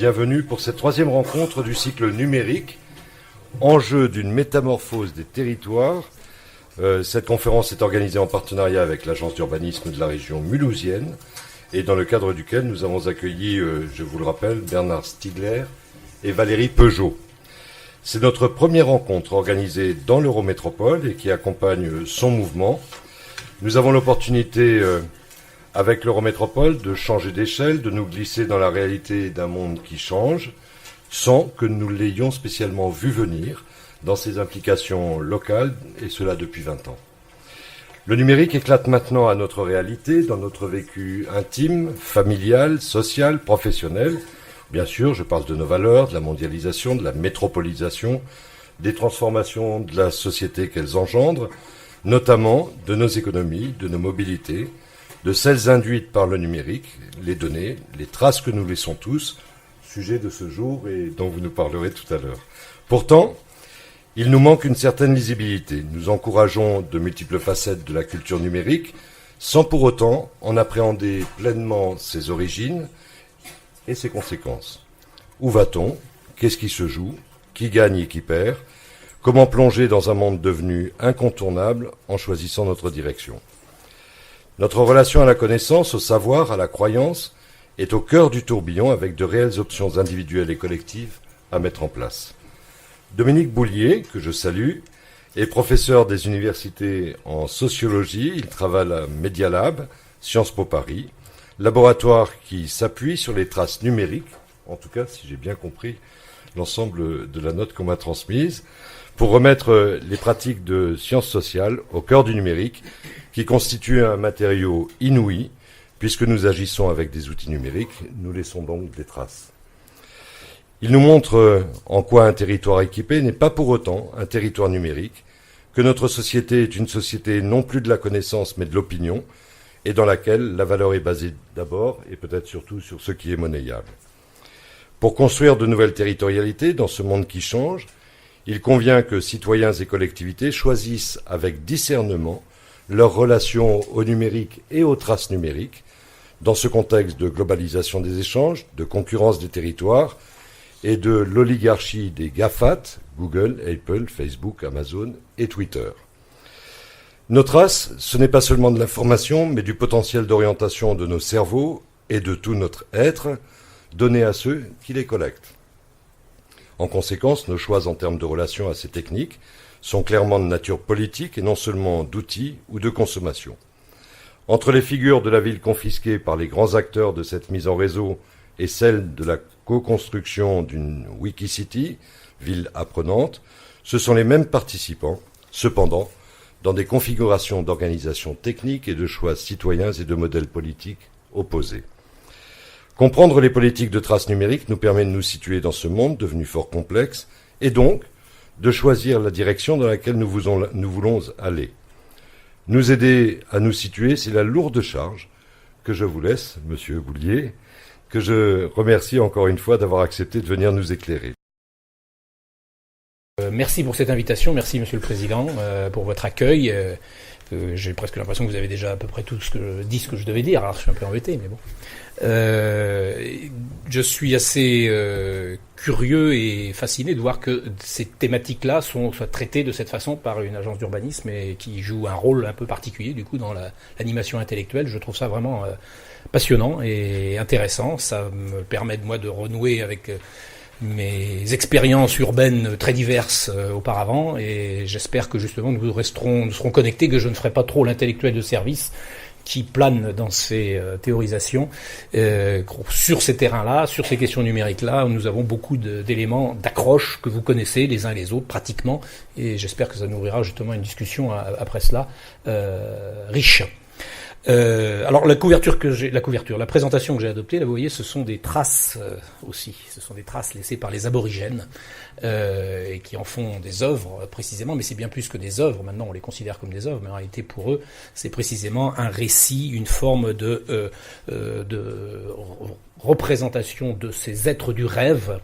Bienvenue pour cette troisième rencontre du cycle numérique, enjeu d'une métamorphose des territoires. Cette conférence est organisée en partenariat avec l'agence d'urbanisme de la région mulhousienne et dans le cadre duquel nous avons accueilli, je vous le rappelle, Bernard Stiegler et Valérie Peugeot. C'est notre première rencontre organisée dans l'Eurométropole et qui accompagne son mouvement. Nous avons l'opportunité, avec l'Eurométropole, de changer d'échelle, de nous glisser dans la réalité d'un monde qui change, sans que nous l'ayons spécialement vu venir dans ses implications locales, et cela depuis 20 ans. Le numérique éclate maintenant à notre réalité, dans notre vécu intime, familial, social, professionnel. Bien sûr, je parle de nos valeurs, de la mondialisation, de la métropolisation, des transformations de la société qu'elles engendrent, notamment de nos économies, de nos mobilités, de celles induites par le numérique, les données, les traces que nous laissons tous, sujet de ce jour et dont vous nous parlerez tout à l'heure. Pourtant, il nous manque une certaine lisibilité. Nous encourageons de multiples facettes de la culture numérique, sans pour autant en appréhender pleinement ses origines et ses conséquences. Où va-t-on? Qu'est-ce qui se joue? Qui gagne et qui perd? Comment plonger dans un monde devenu incontournable en choisissant notre direction? Notre relation à la connaissance, au savoir, à la croyance, est au cœur du tourbillon avec de réelles options individuelles et collectives à mettre en place. Dominique Boulier, que je salue, est professeur des universités en sociologie. Il travaille à Media Lab, Sciences Po Paris, laboratoire qui s'appuie sur les traces numériques, en tout cas si j'ai bien compris l'ensemble de la note qu'on m'a transmise, pour remettre les pratiques de sciences sociales au cœur du numérique, qui constitue un matériau inouï, puisque nous agissons avec des outils numériques, nous laissons donc des traces. Il nous montre en quoi un territoire équipé n'est pas pour autant un territoire numérique, que notre société est une société non plus de la connaissance mais de l'opinion, et dans laquelle la valeur est basée d'abord et peut-être surtout sur ce qui est monnayable. Pour construire de nouvelles territorialités dans ce monde qui change, il convient que citoyens et collectivités choisissent avec discernement leur relation au numérique et aux traces numériques, dans ce contexte de globalisation des échanges, de concurrence des territoires et de l'oligarchie des GAFAT, Google, Apple, Facebook, Amazon et Twitter. Nos traces, ce n'est pas seulement de l'information, mais du potentiel d'orientation de nos cerveaux et de tout notre être, donné à ceux qui les collectent. En conséquence, nos choix en termes de relations à ces techniques sont clairement de nature politique et non seulement d'outils ou de consommation. Entre les figures de la ville confisquée par les grands acteurs de cette mise en réseau et celle de la co-construction d'une Wikicity, ville apprenante, ce sont les mêmes participants, cependant, dans des configurations d'organisation technique et de choix citoyens et de modèles politiques opposés. Comprendre les politiques de traces numériques nous permet de nous situer dans ce monde devenu fort complexe et donc de choisir la direction dans laquelle nous voulons aller. Nous aider à nous situer, c'est la lourde charge que je vous laisse, Monsieur Boulier, que je remercie encore une fois d'avoir accepté de venir nous éclairer. Merci pour cette invitation, merci Monsieur le Président pour votre accueil. J'ai presque l'impression que vous avez déjà à peu près tout ce que je devais dire, alors je suis un peu embêté, mais bon. Je suis assez curieux et fasciné de voir que ces thématiques-là soient traitées de cette façon par une agence d'urbanisme et qui joue un rôle un peu particulier du coup dans l'animation intellectuelle. Je trouve ça vraiment passionnant et intéressant. Ça me permet de moi de renouer avec mes expériences urbaines très diverses auparavant et j'espère que justement nous serons connectés, que je ne ferai pas trop l'intellectuel de service qui plane dans ces théorisations sur ces terrains-là, sur ces questions numériques-là, où nous avons beaucoup d'éléments d'accroche que vous connaissez les uns les autres pratiquement, et j'espère que ça nourrira justement une discussion après cela riche. Alors la présentation que j'ai adoptée, là vous voyez, ce sont des traces aussi, ce sont des traces laissées par les aborigènes et qui en font des œuvres précisément, mais c'est bien plus que des œuvres. Maintenant on les considère comme des œuvres, mais en réalité pour eux c'est précisément un récit, une forme de représentation de ces êtres du rêve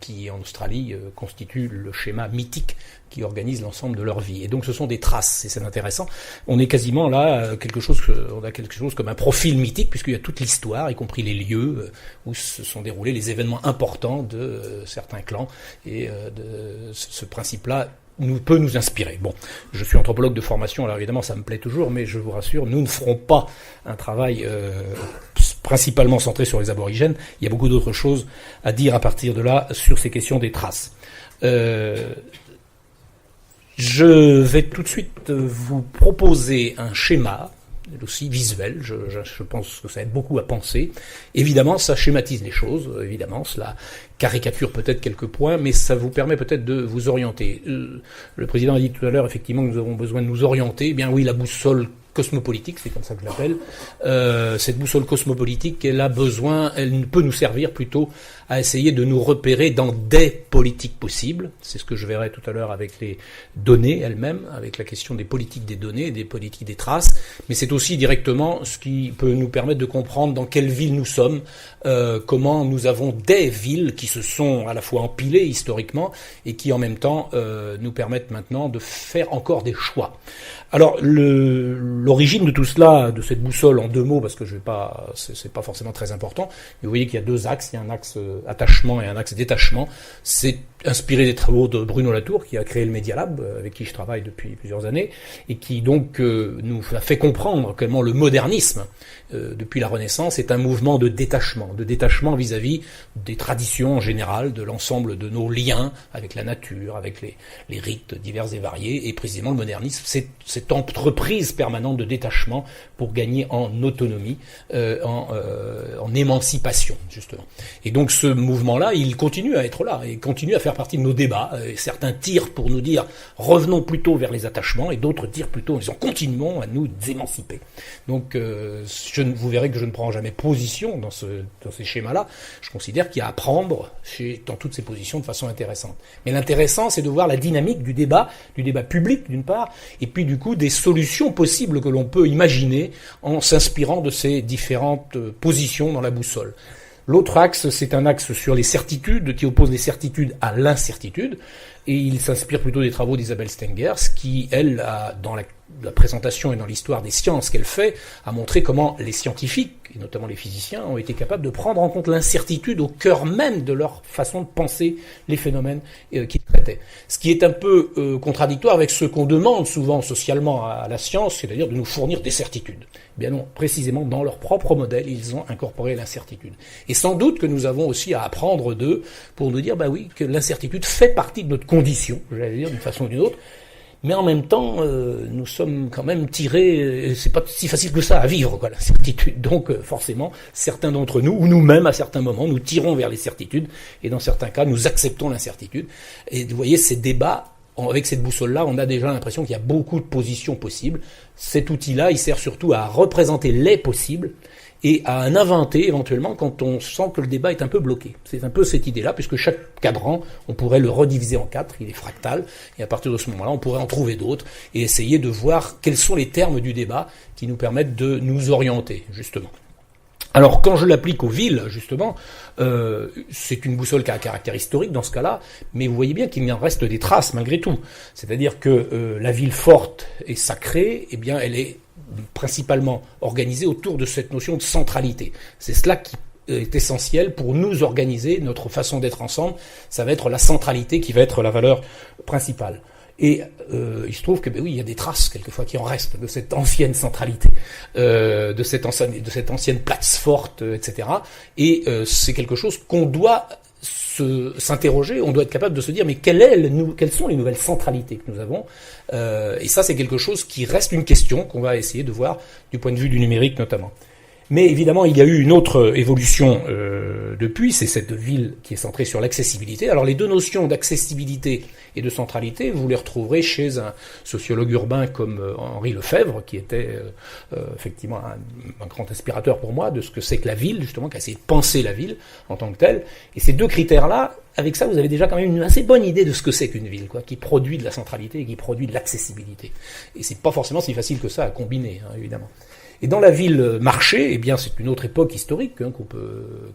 qui en Australie constitue le schéma mythique qui organise l'ensemble de leur vie. Et donc ce sont des traces, et c'est intéressant. On est quasiment là, on a quelque chose comme un profil mythique, puisqu'il y a toute l'histoire, y compris les lieux où se sont déroulés les événements importants de certains clans, et de ce principe-là peut nous inspirer. Bon, je suis anthropologue de formation, alors évidemment ça me plaît toujours, mais je vous rassure, nous ne ferons pas un travail principalement centré sur les aborigènes. Il y a beaucoup d'autres choses à dire à partir de là sur ces questions des traces. Je vais tout de suite vous proposer un schéma, aussi visuel, je pense que ça aide beaucoup à penser. Évidemment, ça schématise les choses, évidemment, cela caricature peut-être quelques points, mais ça vous permet peut-être de vous orienter. Le président a dit tout à l'heure, effectivement, que nous avons besoin de nous orienter. Eh bien oui, la boussole cosmopolitique, c'est comme ça que je l'appelle. Cette boussole cosmopolitique, elle peut nous servir plutôt à essayer de nous repérer dans des politiques possibles. C'est ce que je verrai tout à l'heure avec les données elles-mêmes, avec la question des politiques des données, des politiques des traces. Mais c'est aussi directement ce qui peut nous permettre de comprendre dans quelle ville nous sommes, comment nous avons des villes qui se sont à la fois empilées historiquement et qui en même temps nous permettent maintenant de faire encore des choix. Alors l'origine de tout cela, de cette boussole en 2 mots, parce que c'est pas forcément très important, mais vous voyez qu'il y a 2 axes, il y a un axe attachement et un axe détachement. C'est inspiré des travaux de Bruno Latour, qui a créé le Media Lab, avec qui je travaille depuis plusieurs années, et qui donc nous a fait comprendre comment le modernisme, depuis la Renaissance, est un mouvement de détachement vis-à-vis des traditions en général, de l'ensemble de nos liens avec la nature, avec les rites divers et variés, et précisément le modernisme, c'est cette entreprise permanente de détachement pour gagner en autonomie, en émancipation, justement. Et donc ce mouvement-là, il continue à être là, et continue à faire partie de nos débats. Et certains tirent pour nous dire revenons plutôt vers les attachements, et d'autres tirent plutôt en disant continuons à nous émanciper. Donc vous verrez que je ne prends jamais position dans ces schémas-là. Je considère qu'il y a à prendre dans toutes ces positions de façon intéressante. Mais l'intéressant, c'est de voir la dynamique du débat public d'une part, et puis du coup des solutions possibles que l'on peut imaginer en s'inspirant de ces différentes positions dans la boussole. L'autre axe, c'est un axe sur les certitudes, qui oppose les certitudes à l'incertitude, et il s'inspire plutôt des travaux d'Isabelle Stengers, qui, elle, dans la présentation et dans l'histoire des sciences qu'elle fait, a montré comment les scientifiques, et notamment les physiciens, ont été capables de prendre en compte l'incertitude au cœur même de leur façon de penser les phénomènes qu'ils traitaient. Ce qui est un peu contradictoire avec ce qu'on demande souvent socialement à la science, c'est-à-dire de nous fournir des certitudes. Eh bien non, précisément dans leur propre modèle, ils ont incorporé l'incertitude. Et sans doute que nous avons aussi à apprendre d'eux pour nous dire, oui, que l'incertitude fait partie de notre condition, j'allais dire d'une façon ou d'une autre, mais en même temps, nous sommes quand même tirés, c'est pas si facile que ça à vivre, la certitude. Donc forcément, certains d'entre nous, ou nous-mêmes à certains moments, nous tirons vers les certitudes, et dans certains cas, nous acceptons l'incertitude. Et vous voyez, ces débats, avec cette boussole-là, on a déjà l'impression qu'il y a beaucoup de positions possibles. Cet outil-là, il sert surtout à représenter les possibles, et à en inventer éventuellement quand on sent que le débat est un peu bloqué. C'est un peu cette idée-là, puisque chaque cadran, on pourrait le rediviser en 4, il est fractal, et à partir de ce moment-là, on pourrait en trouver d'autres, et essayer de voir quels sont les termes du débat qui nous permettent de nous orienter, justement. Alors, quand je l'applique aux villes, justement, c'est une boussole qui a un caractère historique dans ce cas-là, mais vous voyez bien qu'il en reste des traces malgré tout. C'est-à-dire que la ville forte et sacrée, eh bien, elle est principalement organisée autour de cette notion de centralité. C'est cela qui est essentiel pour nous organiser, notre façon d'être ensemble. Ça va être la centralité qui va être la valeur principale. Et il se trouve que il y a des traces quelquefois qui en restent de cette ancienne centralité, de cette ancienne place forte, etc. Et c'est quelque chose qu'on doit s'interroger, on doit être capable de se dire mais quelles sont les nouvelles centralités que nous avons, et ça c'est quelque chose qui reste une question qu'on va essayer de voir du point de vue du numérique notamment. Mais évidemment, il y a eu une autre évolution depuis, c'est cette ville qui est centrée sur l'accessibilité. Alors les deux notions d'accessibilité et de centralité, vous les retrouverez chez un sociologue urbain comme Henri Lefebvre, qui était effectivement un grand inspirateur pour moi de ce que c'est que la ville, justement, qui a essayé de penser la ville en tant que telle. Et ces deux critères-là, avec ça, vous avez déjà quand même une assez bonne idée de ce que c'est qu'une ville, quoi, qui produit de la centralité et qui produit de l'accessibilité. Et c'est pas forcément si facile que ça à combiner, hein, évidemment. Et dans la ville marché, eh bien, c'est une autre époque historique, hein,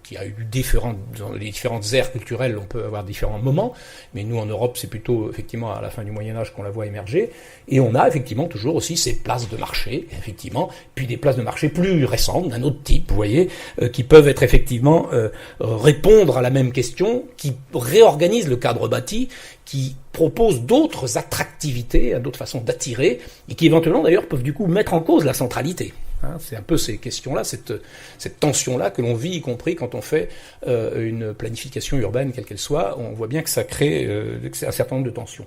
qui a eu dans les différentes ères culturelles, on peut avoir différents moments, mais nous en Europe, c'est plutôt effectivement à la fin du Moyen-Âge qu'on la voit émerger, et on a effectivement toujours aussi ces places de marché, effectivement, puis des places de marché plus récentes, d'un autre type, vous voyez, qui peuvent être effectivement répondre à la même question, qui réorganisent le cadre bâti, qui proposent d'autres attractivités, d'autres façons d'attirer, et qui éventuellement d'ailleurs peuvent du coup mettre en cause la centralité. Hein, c'est un peu ces questions-là, cette tension-là que l'on vit, y compris quand on fait une planification urbaine, quelle qu'elle soit, on voit bien que ça crée un certain nombre de tensions.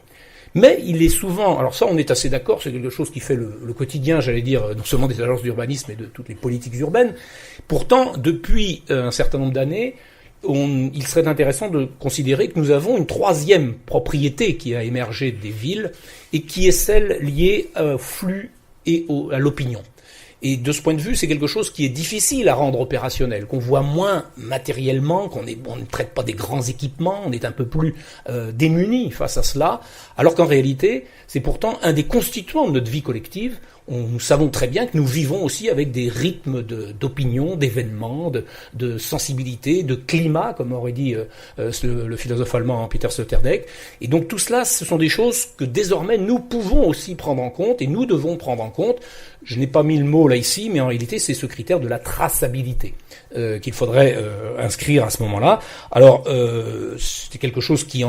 Mais il est souvent, alors ça on est assez d'accord, c'est quelque chose qui fait le quotidien, j'allais dire, non seulement des agences d'urbanisme, mais de toutes les politiques urbaines. Pourtant, depuis un certain nombre d'années, il serait intéressant de considérer que nous avons une troisième propriété qui a émergé des villes et qui est celle liée au flux et à l'opinion. Et de ce point de vue, c'est quelque chose qui est difficile à rendre opérationnel, qu'on voit moins matériellement, on ne traite pas des grands équipements, on est un peu plus démunis face à cela, alors qu'en réalité, c'est pourtant un des constituants de notre vie collective. Nous savons très bien que nous vivons aussi avec des rythmes d'opinion, d'événements, de sensibilité, de climat, comme aurait dit le philosophe allemand Peter Sloterdijk. Et donc tout cela, ce sont des choses que désormais nous pouvons aussi prendre en compte et nous devons prendre en compte. Je n'ai pas mis le mot là ici, mais en réalité c'est ce critère de la traçabilité qu'il faudrait inscrire à ce moment-là. Alors c'est quelque chose qui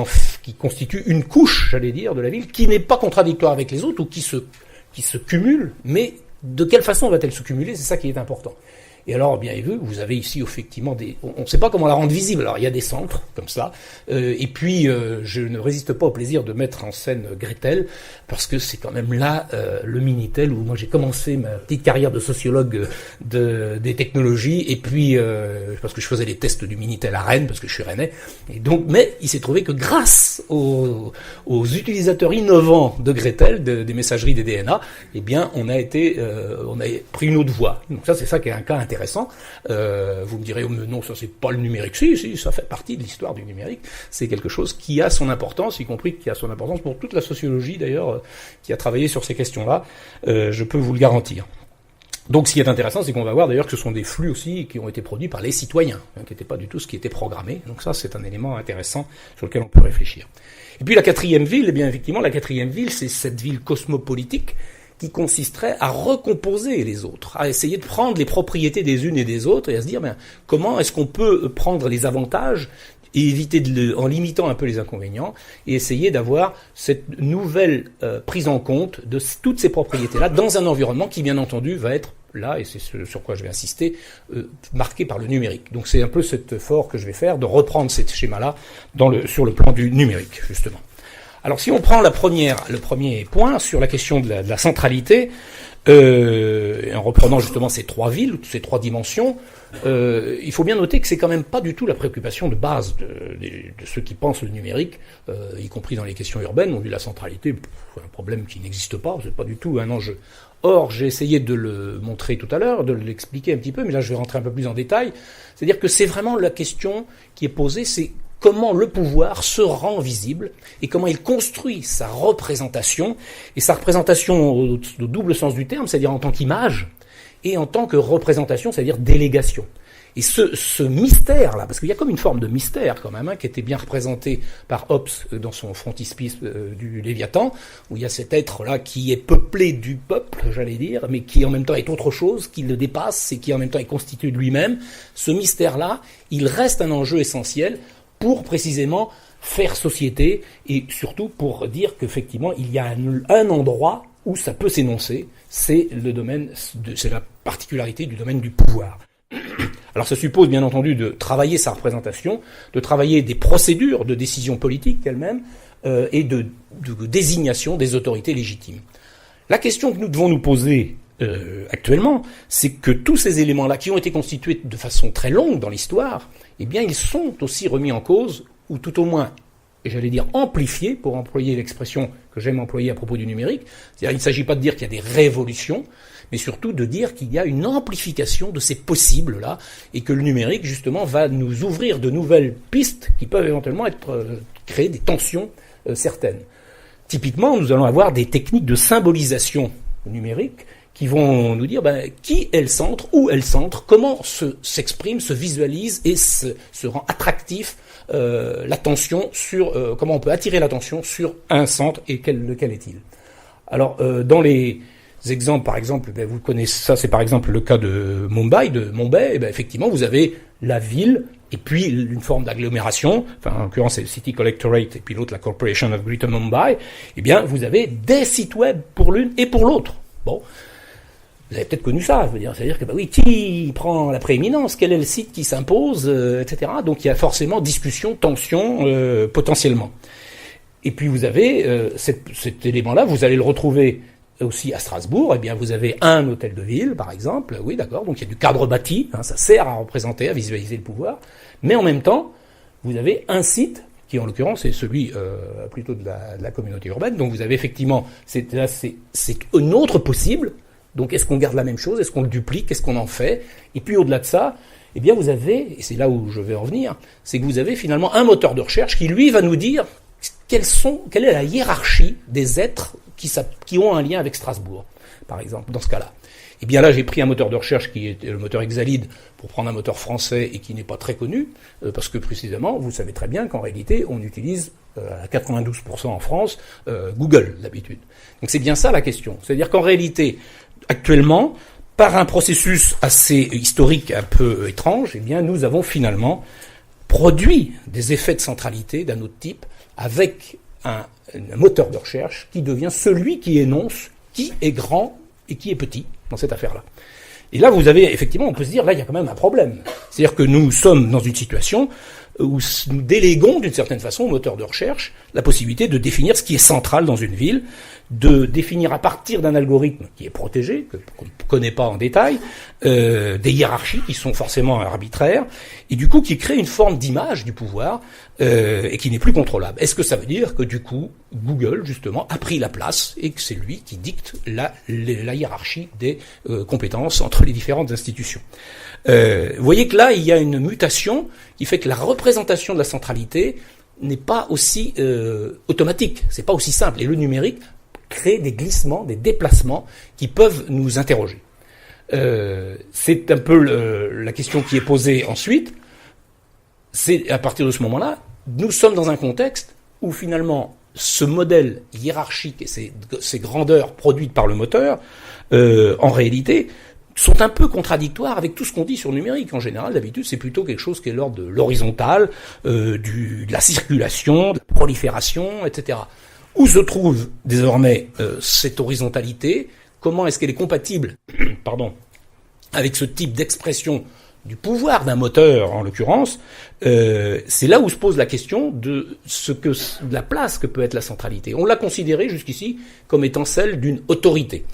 constitue une couche, j'allais dire, de la ville, qui n'est pas contradictoire avec les autres ou qui se cumule, mais de quelle façon va-t-elle se cumuler? C'est ça qui est important. Et alors, bien vu, vous avez ici effectivement on ne sait pas comment la rendre visible. Alors, il y a des centres, comme ça. Et puis, je ne résiste pas au plaisir de mettre en scène Gretel, parce que c'est quand même là le Minitel, où moi j'ai commencé ma petite carrière de sociologue des technologies, et puis, parce que je faisais les tests du Minitel à Rennes, parce que je suis rennais. Et donc, mais il s'est trouvé que grâce aux utilisateurs innovants de Gretel, des messageries des DNA, eh bien, on a pris une autre voie. Donc ça, c'est ça qui est un cas intéressant. Vous me direz, oh, mais non, ça c'est pas le numérique. Si, ça fait partie de l'histoire du numérique. C'est quelque chose qui a son importance, y compris qui a son importance pour toute la sociologie d'ailleurs, qui a travaillé sur ces questions-là. Je peux vous le garantir. Donc ce qui est intéressant, c'est qu'on va voir d'ailleurs que ce sont des flux aussi qui ont été produits par les citoyens, qui n'étaient pas du tout ce qui était programmé. Donc ça, c'est un élément intéressant sur lequel on peut réfléchir. Et puis la quatrième ville, eh bien effectivement, la quatrième ville, c'est cette ville cosmopolitique qui consisterait à recomposer les autres, à essayer de prendre les propriétés des unes et des autres et à se dire comment est-ce qu'on peut prendre les avantages et éviter en limitant un peu les inconvénients et essayer d'avoir cette nouvelle prise en compte de toutes ces propriétés-là dans un environnement qui, bien entendu, va être là, et c'est ce sur quoi je vais insister, marqué par le numérique. Donc c'est un peu cet effort que je vais faire de reprendre ce schéma-là sur le plan du numérique, justement. Alors si on prend le premier point sur la question de la centralité, en reprenant justement ces trois villes, ces trois dimensions, il faut bien noter que c'est quand même pas du tout la préoccupation de base de ceux qui pensent le numérique, y compris dans les questions urbaines. On dit la centralité, un problème qui n'existe pas, c'est pas du tout un enjeu. Or, j'ai essayé de le montrer tout à l'heure, de l'expliquer un petit peu, mais là je vais rentrer un peu plus en détail. C'est-à-dire que c'est vraiment la question qui est posée, c'est comment le pouvoir se rend visible et comment il construit sa représentation, et sa représentation au double sens du terme, c'est-à-dire en tant qu'image, et en tant que représentation, c'est-à-dire délégation. Et ce mystère-là, parce qu'il y a comme une forme de mystère quand même, qui était bien représenté par Hobbes dans son frontispice du Léviathan, où il y a cet être-là qui est peuplé du peuple, j'allais dire, mais qui en même temps est autre chose, qui le dépasse et qui en même temps est constitué de lui-même. Ce mystère-là, il reste un enjeu essentiel pour précisément faire société et surtout pour dire qu'effectivement il y a un endroit où ça peut s'énoncer, c'est la particularité du domaine du pouvoir. Alors ça suppose bien entendu de travailler sa représentation, de travailler des procédures de décision politique elles-mêmes et de désignation des autorités légitimes. La question que nous devons nous poser actuellement, c'est que tous ces éléments-là qui ont été constitués de façon très longue dans l'histoire, eh bien ils sont aussi remis en cause, ou tout au moins et j'allais dire amplifié, pour employer l'expression que j'aime employer à propos du numérique. C'est-à-dire, il ne s'agit pas de dire qu'il y a des révolutions, mais surtout de dire qu'il y a une amplification de ces possibles-là, et que le numérique, justement, va nous ouvrir de nouvelles pistes qui peuvent éventuellement créer des tensions certaines. Typiquement, nous allons avoir des techniques de symbolisation numérique qui vont nous dire qui est le centre, où est le centre, comment s'exprime, se visualise et se rend attractif l'attention sur comment on peut attirer l'attention sur un centre et lequel est-il. Alors dans les exemples, par exemple, vous connaissez ça, c'est par exemple le cas de Mumbai, effectivement vous avez la ville et puis une forme d'agglomération, enfin en l'occurrence c'est le City Collectorate et puis l'autre la Corporation of Greater Mumbai, eh bien vous avez des sites web pour l'une et pour l'autre. Bon, vous avez peut-être connu ça, c'est-à-dire que qui prend la prééminence, quel est le site qui s'impose, etc. Donc il y a forcément discussion, tension, potentiellement. Et puis vous avez cet élément-là, vous allez le retrouver aussi à Strasbourg. Eh bien vous avez un hôtel de ville, par exemple, oui d'accord, donc il y a du cadre bâti, ça sert à représenter, à visualiser le pouvoir, mais en même temps, vous avez un site qui en l'occurrence est celui plutôt de la communauté urbaine. Donc vous avez effectivement, c'est un autre possible. Donc est-ce qu'on garde la même chose, est-ce qu'on le duplique, qu'est-ce qu'on en fait? Et puis au-delà de ça, eh bien vous avez, et c'est là où je vais en venir, c'est que vous avez finalement un moteur de recherche qui lui va nous dire quelle est la hiérarchie des êtres qui ont un lien avec Strasbourg, par exemple, dans ce cas-là. Et bien là, j'ai pris un moteur de recherche qui est le moteur Exalid pour prendre un moteur français et qui n'est pas très connu, parce que précisément, vous savez très bien qu'en réalité, on utilise à 92% en France Google, d'habitude. Donc c'est bien ça la question. C'est-à-dire qu'en réalité, actuellement, par un processus assez historique, un peu étrange, eh bien nous avons finalement produit des effets de centralité d'un autre type avec un moteur de recherche qui devient celui qui énonce qui est grand et qui est petit dans cette affaire-là. Et là, vous avez, effectivement, on peut se dire, là, il y a quand même un problème. C'est-à-dire que nous sommes dans une situation où nous déléguons, d'une certaine façon, au moteur de recherche, la possibilité de définir ce qui est central dans une ville, de définir à partir d'un algorithme qui est protégé, qu'on ne connaît pas en détail, des hiérarchies qui sont forcément arbitraires, et du coup qui crée une forme d'image du pouvoir, et qui n'est plus contrôlable. Est-ce que ça veut dire que du coup, Google, justement, a pris la place, et que c'est lui qui dicte la hiérarchie des compétences entre les différentes institutions? Vous voyez que là, il y a une mutation qui fait que la représentation de la centralité n'est pas aussi automatique, c'est pas aussi simple. Et le numérique crée des glissements, des déplacements qui peuvent nous interroger. C'est un peu la question qui est posée ensuite. C'est à partir de ce moment-là, nous sommes dans un contexte où finalement ce modèle hiérarchique et ces grandeurs produites par le moteur, en réalité, sont un peu contradictoires avec tout ce qu'on dit sur le numérique. En général, d'habitude, c'est plutôt quelque chose qui est l'ordre de l'horizontal, de la circulation, de la prolifération, etc. Où se trouve désormais cette horizontalité? Comment est-ce qu'elle est compatible avec ce type d'expression du pouvoir d'un moteur, en l'occurrence? C'est là où se pose la question de la place que peut être la centralité. On l'a considérée jusqu'ici comme étant celle d'une autorité.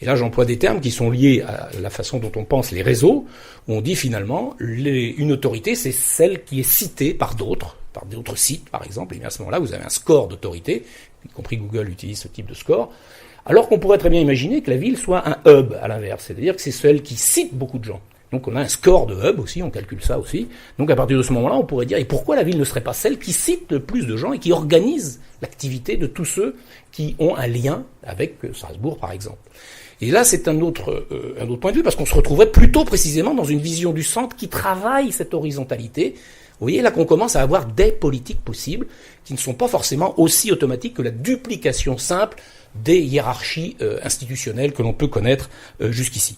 Et là, j'emploie des termes qui sont liés à la façon dont on pense les réseaux, où on dit finalement, une autorité, c'est celle qui est citée par d'autres sites, par exemple, et bien à ce moment-là, vous avez un score d'autorité, y compris Google utilise ce type de score, alors qu'on pourrait très bien imaginer que la ville soit un hub à l'inverse, c'est-à-dire que c'est celle qui cite beaucoup de gens. Donc on a un score de hub aussi, on calcule ça aussi. Donc à partir de ce moment-là, on pourrait dire, et pourquoi la ville ne serait pas celle qui cite le plus de gens et qui organise l'activité de tous ceux qui ont un lien avec Strasbourg, par exemple. Et là, c'est un autre point de vue, parce qu'on se retrouverait plutôt précisément dans une vision du centre qui travaille cette horizontalité. Vous voyez là qu'on commence à avoir des politiques possibles qui ne sont pas forcément aussi automatiques que la duplication simple des hiérarchies institutionnelles que l'on peut connaître jusqu'ici.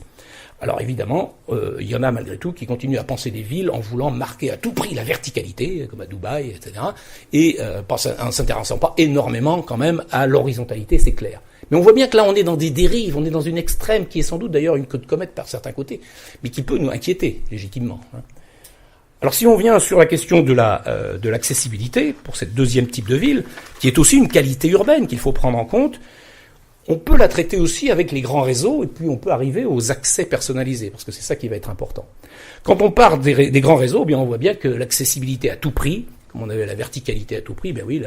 Alors évidemment, il y en a malgré tout qui continuent à penser des villes en voulant marquer à tout prix la verticalité, comme à Dubaï, etc., et en s'intéressant pas énormément quand même à l'horizontalité, c'est clair. Mais on voit bien que là, on est dans des dérives, on est dans une extrême qui est sans doute d'ailleurs une queue de comète par certains côtés, mais qui peut nous inquiéter légitimement. Alors si on vient sur la question de l'accessibilité pour cette deuxième type de ville, qui est aussi une qualité urbaine qu'il faut prendre en compte, on peut la traiter aussi avec les grands réseaux, et puis on peut arriver aux accès personnalisés, parce que c'est ça qui va être important. Quand on part des grands réseaux, eh bien on voit bien que l'accessibilité à tout prix, comme on avait la verticalité à tout prix, ben oui,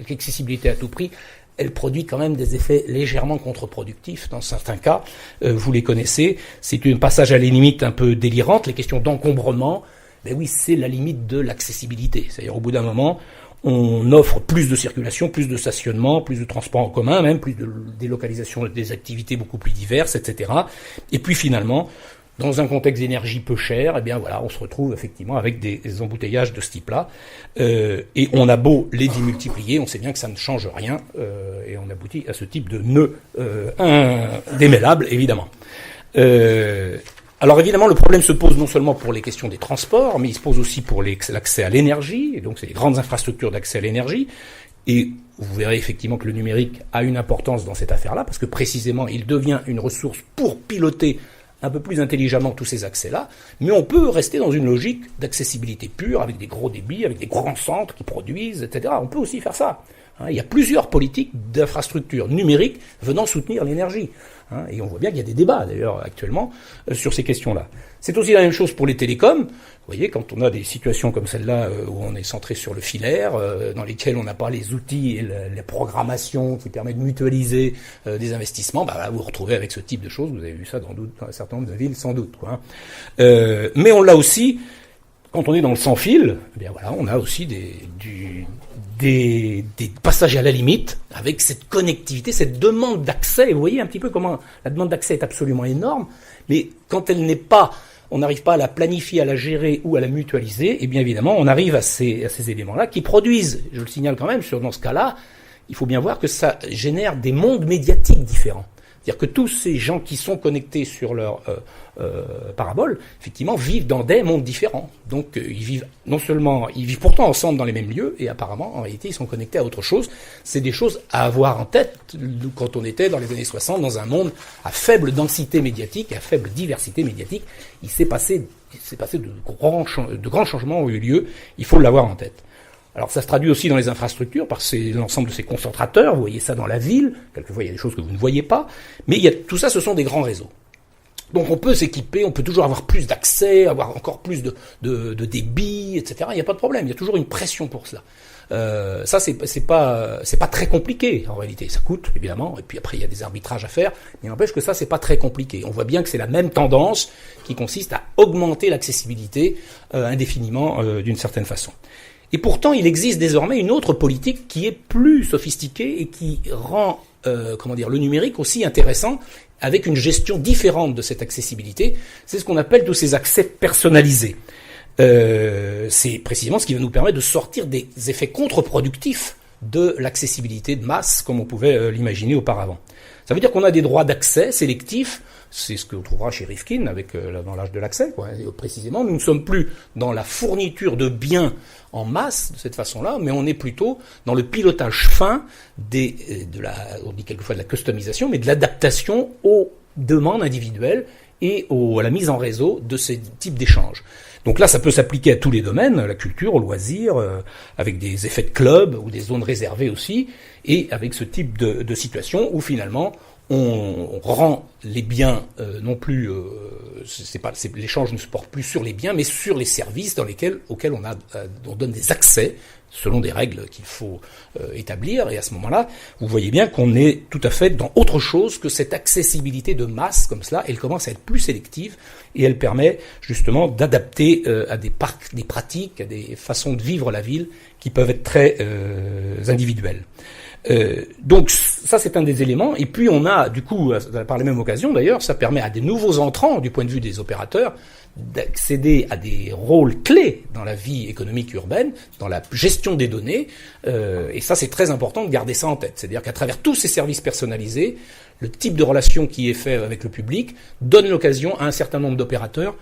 l'accessibilité à tout prix, elle produit quand même des effets légèrement contre-productifs dans certains cas. Vous les connaissez. C'est un passage à la limite un peu délirante. Les questions d'encombrement, ben oui, c'est la limite de l'accessibilité. C'est-à-dire au bout d'un moment, on offre plus de circulation, plus de stationnement, plus de transport en commun, même plus de délocalisation des activités beaucoup plus diverses, etc. Et puis finalement, dans un contexte d'énergie peu cher, eh bien voilà, on se retrouve effectivement avec des embouteillages de ce type-là. Et on a beau les démultiplier, on sait bien que ça ne change rien, et on aboutit à ce type de nœud indémêlable, évidemment. Alors évidemment, le problème se pose non seulement pour les questions des transports, mais il se pose aussi pour l'accès à l'énergie, et donc c'est les grandes infrastructures d'accès à l'énergie. Et vous verrez effectivement que le numérique a une importance dans cette affaire-là, parce que précisément, il devient une ressource pour piloter un peu plus intelligemment tous ces accès-là, mais on peut rester dans une logique d'accessibilité pure, avec des gros débits, avec des grands centres qui produisent, etc. On peut aussi faire ça. Il y a plusieurs politiques d'infrastructures numériques venant soutenir l'énergie. Et on voit bien qu'il y a des débats, d'ailleurs, actuellement, sur ces questions-là. C'est aussi la même chose pour les télécoms. Vous voyez, quand on a des situations comme celle-là, où on est centré sur le filaire, dans lesquelles on n'a pas les outils et la programmation qui permet de mutualiser des investissements, bah, vous vous retrouvez avec ce type de choses. Vous avez vu ça dans un certain nombre de villes, sans doute, quoi. Mais on l'a aussi, quand on est dans le sans-fil, eh bien voilà, on a aussi des passages à la limite, avec cette connectivité, cette demande d'accès. Vous voyez un petit peu comment la demande d'accès est absolument énorme, mais quand elle n'est pas, on n'arrive pas à la planifier, à la gérer ou à la mutualiser, et bien évidemment, on arrive à ces éléments-là qui produisent, je le signale quand même, dans ce cas-là, il faut bien voir que ça génère des mondes médiatiques différents. C'est-à-dire que tous ces gens qui sont connectés sur leur parabole, effectivement, vivent dans des mondes différents. Donc, ils vivent pourtant ensemble dans les mêmes lieux, et apparemment, en réalité, ils sont connectés à autre chose. C'est des choses à avoir en tête quand on était dans les années 60 dans un monde à faible densité médiatique, à faible diversité médiatique. Il s'est passé de grands changements ont eu lieu. Il faut l'avoir en tête. Alors ça se traduit aussi dans les infrastructures par l'ensemble de ces concentrateurs. Vous voyez ça dans la ville. Quelquefois, il y a des choses que vous ne voyez pas. Mais tout ça, ce sont des grands réseaux. Donc on peut s'équiper, on peut toujours avoir plus d'accès, avoir encore plus de débit, etc. Il n'y a pas de problème. Il y a toujours une pression pour cela. Ça, c'est pas très compliqué en réalité. Ça coûte évidemment, et puis après il y a des arbitrages à faire. Mais n'empêche que ça, c'est pas très compliqué. On voit bien que c'est la même tendance qui consiste à augmenter l'accessibilité indéfiniment d'une certaine façon. Et pourtant, il existe désormais une autre politique qui est plus sophistiquée et qui rend, le numérique aussi intéressant, avec une gestion différente de cette accessibilité. C'est ce qu'on appelle tous ces accès personnalisés. C'est précisément ce qui va nous permettre de sortir des effets contre-productifs de l'accessibilité de masse, comme on pouvait l'imaginer auparavant. Ça veut dire qu'on a des droits d'accès sélectifs. C'est ce qu'on trouvera chez Rifkin dans l'âge de l'accès, quoi. Et précisément, nous ne sommes plus dans la fourniture de biens en masse de cette façon-là, mais on est plutôt dans le pilotage fin on dit quelquefois de la customisation, mais de l'adaptation aux demandes individuelles et à la mise en réseau de ces types d'échanges. Donc là, ça peut s'appliquer à tous les domaines, la culture, au loisir, avec des effets de club ou des zones réservées aussi, et avec ce type de situation où finalement on rend les biens non plus, l'échange ne se porte plus sur les biens, mais sur les services auxquels on donne des accès selon des règles qu'il faut établir. Et à ce moment-là, vous voyez bien qu'on est tout à fait dans autre chose que cette accessibilité de masse comme cela. Elle commence à être plus sélective et elle permet justement d'adapter à des pratiques, à des façons de vivre la ville qui peuvent être très individuelles. Donc ça, c'est un des éléments. Et puis on a, du coup, par la même occasion d'ailleurs, ça permet à des nouveaux entrants du point de vue des opérateurs d'accéder à des rôles clés dans la vie économique urbaine, dans la gestion des données, et ça c'est très important de garder ça en tête. C'est-à-dire qu'à travers tous ces services personnalisés, le type de relation qui est fait avec le public donne l'occasion à un certain nombre d'opérateurs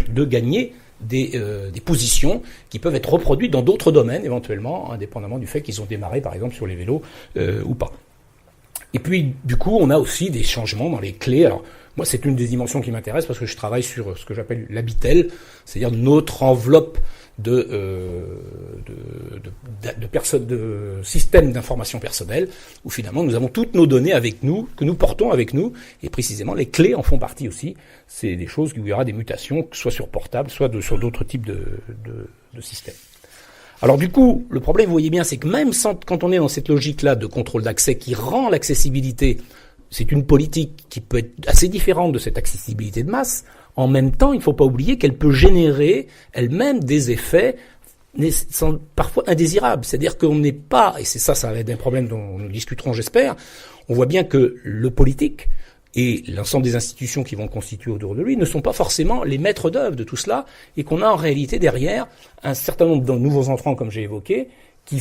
de gagner des positions qui peuvent être reproduites dans d'autres domaines éventuellement, indépendamment du fait qu'ils ont démarré par exemple sur les vélos ou pas. Et puis du coup on a aussi des changements dans les clés. Alors moi c'est une des dimensions qui m'intéresse parce que je travaille sur ce que j'appelle l'habitel, c'est-à-dire notre enveloppe de systèmes d'information personnelle où finalement nous avons toutes nos données avec nous, que nous portons avec nous, et précisément les clés en font partie aussi. C'est des choses où il y aura des mutations, soit sur portable, soit sur d'autres types de systèmes. Alors du coup, le problème, vous voyez bien, c'est que même quand on est dans cette logique-là de contrôle d'accès qui rend l'accessibilité, c'est une politique qui peut être assez différente de cette accessibilité de masse, en même temps, il ne faut pas oublier qu'elle peut générer elle-même des effets sont parfois indésirables. C'est-à-dire qu'on n'est pas, et c'est ça va être un problème dont nous discuterons, j'espère, on voit bien que le politique et l'ensemble des institutions qui vont constituer autour de lui ne sont pas forcément les maîtres d'œuvre de tout cela, et qu'on a en réalité derrière un certain nombre de nouveaux entrants, comme j'ai évoqué, qui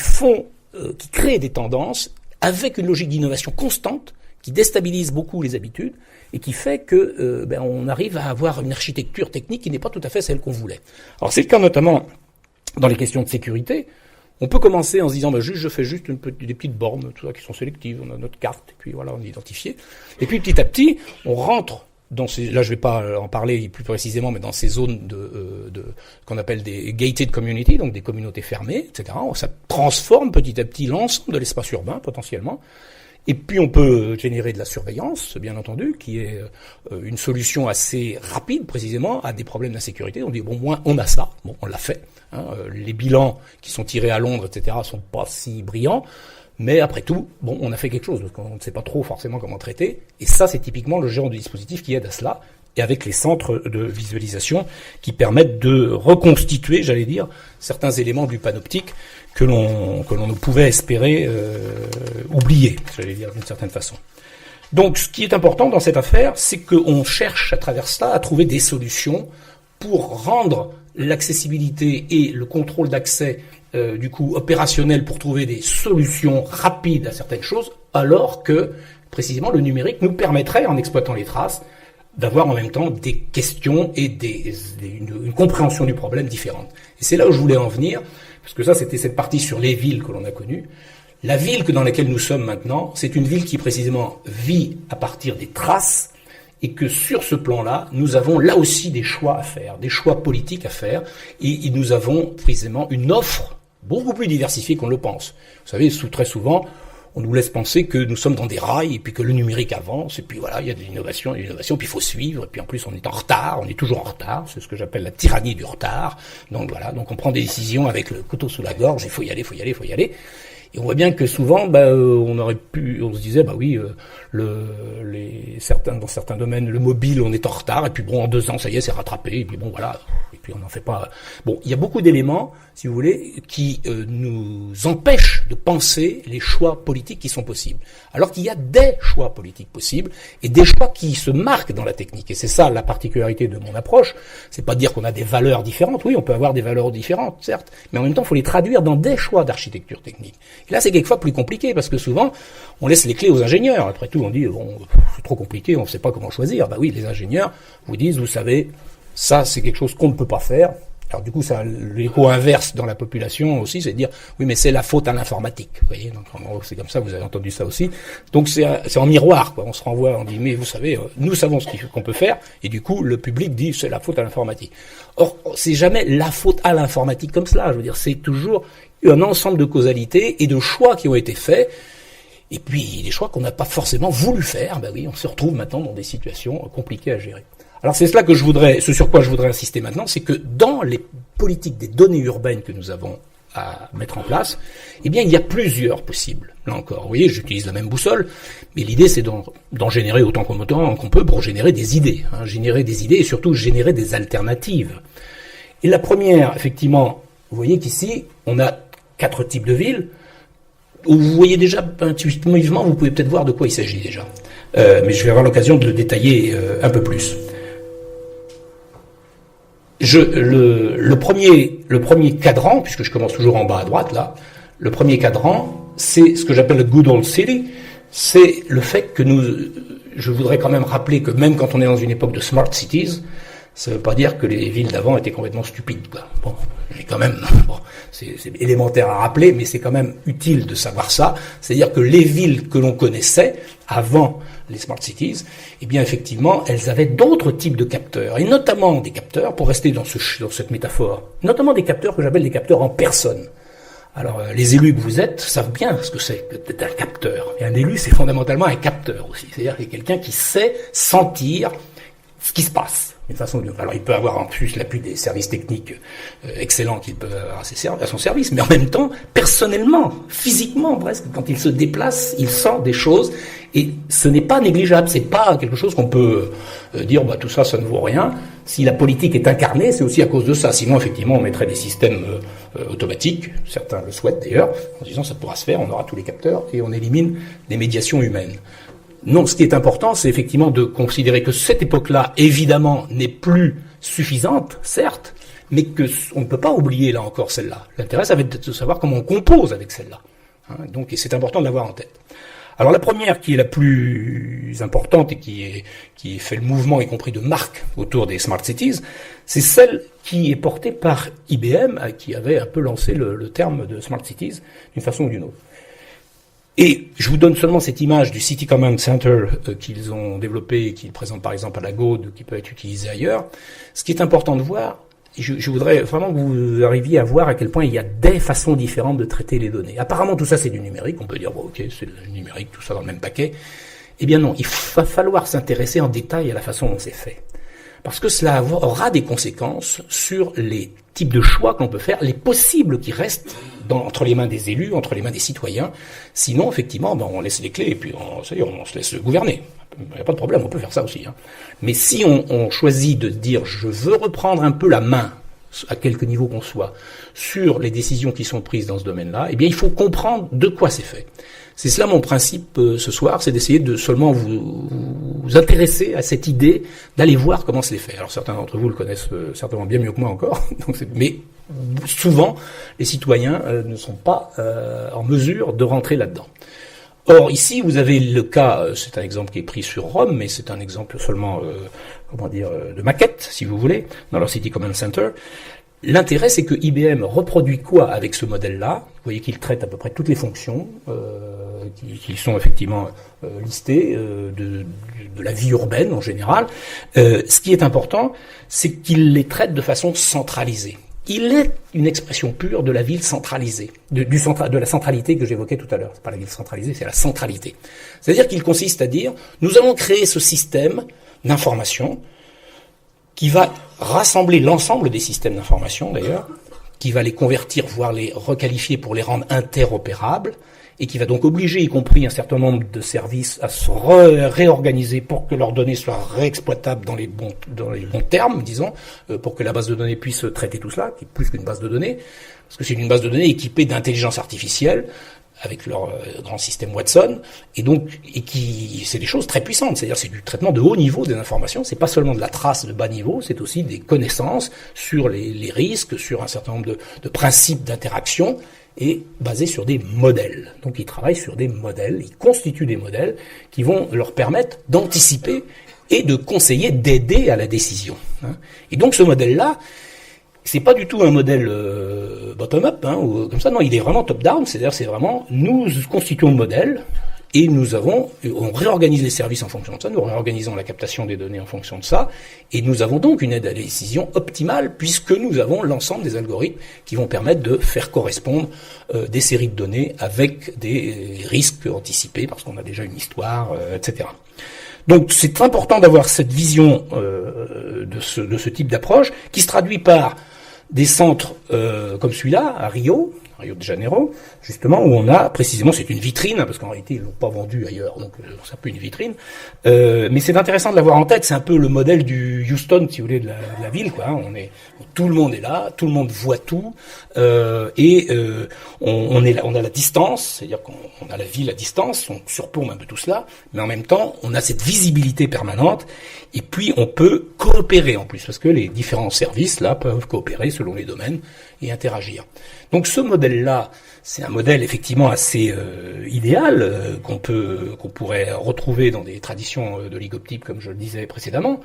créent des tendances avec une logique d'innovation constante, qui déstabilise beaucoup les habitudes, et qui fait que on arrive à avoir une architecture technique qui n'est pas tout à fait celle qu'on voulait. Alors c'est le cas notamment dans les questions de sécurité. On peut commencer en se disant, je fais juste des petites bornes, tout ça, qui sont sélectives, on a notre carte, et puis voilà, on est identifié. Et puis petit à petit, on rentre dans ces, là je vais pas en parler plus précisément, mais dans ces zones qu'on appelle des gated communities, donc des communautés fermées, etc. Ça transforme petit à petit l'ensemble de l'espace urbain, potentiellement. Et puis on peut générer de la surveillance, bien entendu, qui est une solution assez rapide, précisément, à des problèmes d'insécurité. On dit, moins on a ça, on l'a fait. Les bilans qui sont tirés à Londres, etc., sont pas si brillants. Mais après tout, on a fait quelque chose, parce qu'on ne sait pas trop forcément comment traiter. Et ça, c'est typiquement le genre de dispositif qui aide à cela, et avec les centres de visualisation qui permettent de reconstituer, j'allais dire, certains éléments du panoptique que l'on ne pouvait espérer oublier, j'allais dire d'une certaine façon. Donc, ce qui est important dans cette affaire, c'est qu'on cherche à travers cela à trouver des solutions pour rendre l'accessibilité et le contrôle d'accès du coup opérationnel, pour trouver des solutions rapides à certaines choses, alors que précisément le numérique nous permettrait, en exploitant les traces, d'avoir en même temps des questions et une compréhension du problème différente. Et c'est là où je voulais en venir, parce que ça, c'était cette partie sur les villes que l'on a connues. La ville dans laquelle nous sommes maintenant, c'est une ville qui précisément vit à partir des traces, et que sur ce plan-là, nous avons là aussi des choix à faire, des choix politiques à faire, et nous avons précisément une offre beaucoup plus diversifiée qu'on le pense. Vous savez, très souvent, on nous laisse penser que nous sommes dans des rails, et puis que le numérique avance, et puis voilà, il y a de l'innovation, puis il faut suivre, et puis en plus on est en retard, on est toujours en retard, c'est ce que j'appelle la tyrannie du retard. Donc voilà, donc on prend des décisions avec le couteau sous la gorge, il faut y aller. Et on voit bien que souvent, on se disait, dans certains domaines, le mobile, on est en retard, et puis en 2 ans, ça y est, c'est rattrapé, et puis voilà, et puis on n'en fait pas. Il y a beaucoup d'éléments, si vous voulez, qui nous empêchent de penser les choix politiques qui sont possibles. Alors qu'il y a des choix politiques possibles, et des choix qui se marquent dans la technique. Et c'est ça la particularité de mon approche. C'est pas dire qu'on a des valeurs différentes. Oui, on peut avoir des valeurs différentes, certes, mais en même temps, il faut les traduire dans des choix d'architecture technique. Et là, c'est quelquefois plus compliqué, parce que souvent, on laisse les clés aux ingénieurs. Après tout, on dit, c'est trop compliqué, on ne sait pas comment choisir. Oui, les ingénieurs vous disent, vous savez, ça, c'est quelque chose qu'on ne peut pas faire. Alors du coup, ça, l'écho inverse dans la population aussi, c'est de dire, oui, mais c'est la faute à l'informatique. Vous voyez, donc c'est comme ça, vous avez entendu ça aussi. Donc c'est en miroir, quoi. On se renvoie, on dit, mais vous savez, nous savons ce qu'on peut faire, et du coup, le public dit, c'est la faute à l'informatique. Or, c'est jamais la faute à l'informatique comme cela. Je veux dire, c'est toujours un ensemble de causalités et de choix qui ont été faits, et puis des choix qu'on n'a pas forcément voulu faire. On se retrouve maintenant dans des situations compliquées à gérer. Alors c'est cela ce sur quoi je voudrais insister maintenant, c'est que dans les politiques des données urbaines que nous avons à mettre en place, il y a plusieurs possibles. Là encore, vous voyez, j'utilise la même boussole, mais l'idée c'est d'en générer autant qu'on peut pour générer des idées, et surtout générer des alternatives. Et la première, effectivement, vous voyez qu'ici, on a 4 types de villes, où vous voyez déjà intuitivement, vous pouvez peut-être voir de quoi il s'agit déjà. Mais je vais avoir l'occasion de le détailler un peu plus. Le premier cadran, puisque je commence toujours en bas à droite là, le premier cadran, c'est ce que j'appelle le good old city, c'est le fait que je voudrais quand même rappeler que même quand on est dans une époque de smart cities, ça veut pas dire que les villes d'avant étaient complètement stupides, quoi. Mais quand même, c'est élémentaire à rappeler, mais c'est quand même utile de savoir ça. C'est-à-dire que les villes que l'on connaissait avant les smart cities, effectivement, elles avaient d'autres types de capteurs, et notamment des capteurs, pour rester dans cette métaphore, notamment des capteurs que j'appelle des capteurs en personne. Alors, les élus que vous êtes savent bien ce que c'est d'être un capteur. Et un élu, c'est fondamentalement un capteur aussi. C'est-à-dire que c'est quelqu'un qui sait sentir ce qui se passe d'une façon ou d'une autre. Alors il peut avoir en plus l'appui des services techniques excellents qu'il peut avoir à son service, mais en même temps, personnellement, physiquement presque, quand il se déplace, il sent des choses, et ce n'est pas négligeable, c'est pas quelque chose qu'on peut dire tout ça, ça ne vaut rien. Si la politique est incarnée, c'est aussi à cause de ça. Sinon, effectivement, on mettrait des systèmes automatiques, certains le souhaitent d'ailleurs, en disant ça pourra se faire, on aura tous les capteurs, et on élimine les médiations humaines. Non, ce qui est important, c'est effectivement de considérer que cette époque-là, évidemment, n'est plus suffisante, certes, mais que on ne peut pas oublier, là encore, celle-là. L'intérêt, ça va être de savoir comment on compose avec celle-là. Donc, et c'est important de l'avoir en tête. Alors, la première, qui est la plus importante et qui fait le mouvement, y compris de marque, autour des Smart Cities, c'est celle qui est portée par IBM, qui avait un peu lancé le terme de Smart Cities, d'une façon ou d'une autre. Et je vous donne seulement cette image du City Command Center qu'ils ont développé et qu'ils présentent par exemple à la Gaude, qui peut être utilisé ailleurs. Ce qui est important de voir, je voudrais vraiment que vous arriviez à voir à quel point il y a des façons différentes de traiter les données. Apparemment tout ça c'est du numérique, on peut dire ok c'est du numérique, tout ça dans le même paquet. Eh bien non, il va falloir s'intéresser en détail à la façon dont c'est fait. Parce que cela aura des conséquences sur les types de choix qu'on peut faire, les possibles qui restent entre les mains des élus, entre les mains des citoyens. Sinon, effectivement, on laisse les clés et puis on se laisse gouverner. Il n'y a pas de problème, on peut faire ça aussi. Mais si on choisit de dire je veux reprendre un peu la main, à quelque niveau qu'on soit, sur les décisions qui sont prises dans ce domaine-là, eh bien il faut comprendre de quoi c'est fait. C'est cela mon principe ce soir, c'est d'essayer de seulement vous intéresser à cette idée, d'aller voir comment c'est fait. Alors certains d'entre vous le connaissent certainement bien mieux que moi encore, mais souvent les citoyens ne sont pas en mesure de rentrer là-dedans. Or ici vous avez le cas, c'est un exemple qui est pris sur Rome, mais c'est un exemple seulement de maquette, si vous voulez, dans leur City Command Center. L'intérêt, c'est que IBM reproduit quoi avec ce modèle-là? Vous voyez qu'il traite à peu près toutes les fonctions qui sont effectivement listées de la vie urbaine en général. Ce qui est important, c'est qu'il les traite de façon centralisée. Il est une expression pure de la ville centralisée, de la centralité que j'évoquais tout à l'heure. C'est pas la ville centralisée, c'est la centralité. C'est-à-dire qu'il consiste à dire, nous allons créer ce système d'information qui va rassembler l'ensemble des systèmes d'information d'ailleurs, qui va les convertir, voire les requalifier pour les rendre interopérables, et qui va donc obliger, y compris un certain nombre de services, à se réorganiser pour que leurs données soient réexploitables dans les bons termes, disons, pour que la base de données puisse traiter tout cela, qui est plus qu'une base de données, parce que c'est une base de données équipée d'intelligence artificielle, avec leur grand système Watson, et c'est des choses très puissantes, c'est-à-dire c'est du traitement de haut niveau des informations, c'est pas seulement de la trace de bas niveau, c'est aussi des connaissances sur les risques, sur un certain nombre de principes d'interaction, et basé sur des modèles. Donc ils travaillent sur des modèles, ils constituent des modèles qui vont leur permettre d'anticiper et de conseiller, d'aider à la décision. Et donc ce modèle-là, c'est pas du tout un modèle bottom-up, ou comme ça, non, il est vraiment top-down, c'est-à-dire c'est vraiment, nous constituons le modèle, et on réorganise les services en fonction de ça, nous réorganisons la captation des données en fonction de ça, et nous avons donc une aide à la décision optimale, puisque nous avons l'ensemble des algorithmes qui vont permettre de faire correspondre des séries de données avec des risques anticipés, parce qu'on a déjà une histoire, etc. Donc c'est important d'avoir cette vision de ce type d'approche, qui se traduit par des centres comme celui-là, à Rio de Janeiro, justement, où on a, précisément, c'est une vitrine, parce qu'en réalité, ils l'ont pas vendu ailleurs, donc c'est un peu une vitrine, mais c'est intéressant de l'avoir en tête, c'est un peu le modèle du Houston, si vous voulez, de la ville, quoi. Tout le monde est là, tout le monde voit tout, on a la distance, c'est-à-dire qu'on a la ville à distance, on surplombe un peu tout cela, mais en même temps, on a cette visibilité permanente, et puis on peut coopérer en plus, parce que les différents services, là, peuvent coopérer selon les domaines et interagir. Donc ce modèle-là, c'est un modèle effectivement assez idéal qu'on pourrait retrouver dans des traditions de ligoptype, comme je le disais précédemment.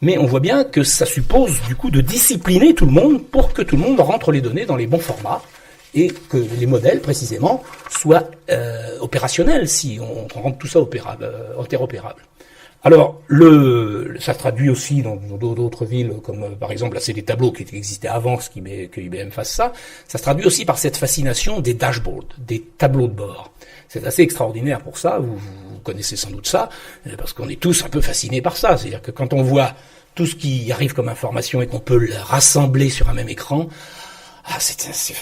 Mais on voit bien que ça suppose du coup de discipliner tout le monde pour que tout le monde rentre les données dans les bons formats et que les modèles précisément soient opérationnels si on rend tout ça interopérable. Alors, ça se traduit aussi dans d'autres villes, comme par exemple, là c'est des tableaux qui existaient avant que IBM fasse ça. Ça se traduit aussi par cette fascination des dashboards, des tableaux de bord. C'est assez extraordinaire pour ça. Vous connaissez sans doute ça, parce qu'on est tous un peu fascinés par ça. C'est-à-dire que quand on voit tout ce qui arrive comme information et qu'on peut le rassembler sur un même écran,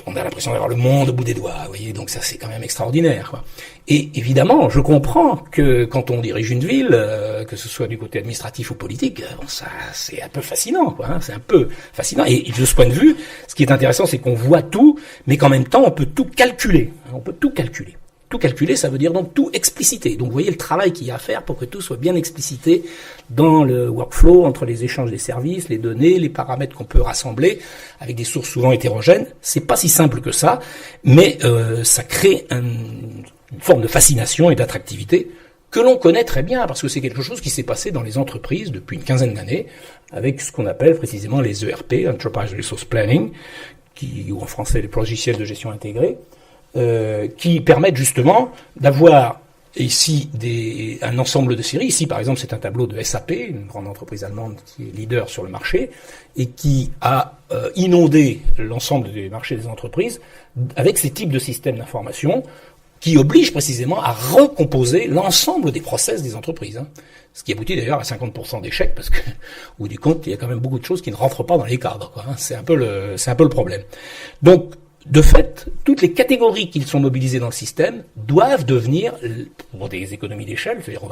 on a l'impression d'avoir le monde au bout des doigts, vous voyez, donc ça c'est quand même extraordinaire, quoi. Et évidemment, je comprends que quand on dirige une ville, que ce soit du côté administratif ou politique, ça c'est un peu fascinant, quoi, c'est un peu fascinant. Et de ce point de vue, ce qui est intéressant, c'est qu'on voit tout, mais qu'en même temps, on peut tout calculer. On peut tout calculer. Tout calculer, ça veut dire donc tout expliciter. Donc vous voyez le travail qu'il y a à faire pour que tout soit bien explicité dans le workflow, entre les échanges des services, les données, les paramètres qu'on peut rassembler, avec des sources souvent hétérogènes. C'est pas si simple que ça, mais ça crée une forme de fascination et d'attractivité que l'on connaît très bien, parce que c'est quelque chose qui s'est passé dans les entreprises depuis une quinzaine d'années, avec ce qu'on appelle précisément les ERP, Enterprise Resource Planning, ou en français les logiciels de gestion intégrée, qui permettent justement d'avoir ici un ensemble de séries. Ici, par exemple, c'est un tableau de SAP, une grande entreprise allemande qui est leader sur le marché et qui a inondé l'ensemble des marchés des entreprises avec ces types de systèmes d'information qui obligent précisément à recomposer l'ensemble des process des entreprises. Ce qui aboutit d'ailleurs à 50% d'échecs parce que, au bout du compte, il y a quand même beaucoup de choses qui ne rentrent pas dans les cadres, quoi. C'est un peu le problème. Donc, de fait, toutes les catégories qui sont mobilisées dans le système doivent devenir, pour des économies d'échelle, c'est-à-dire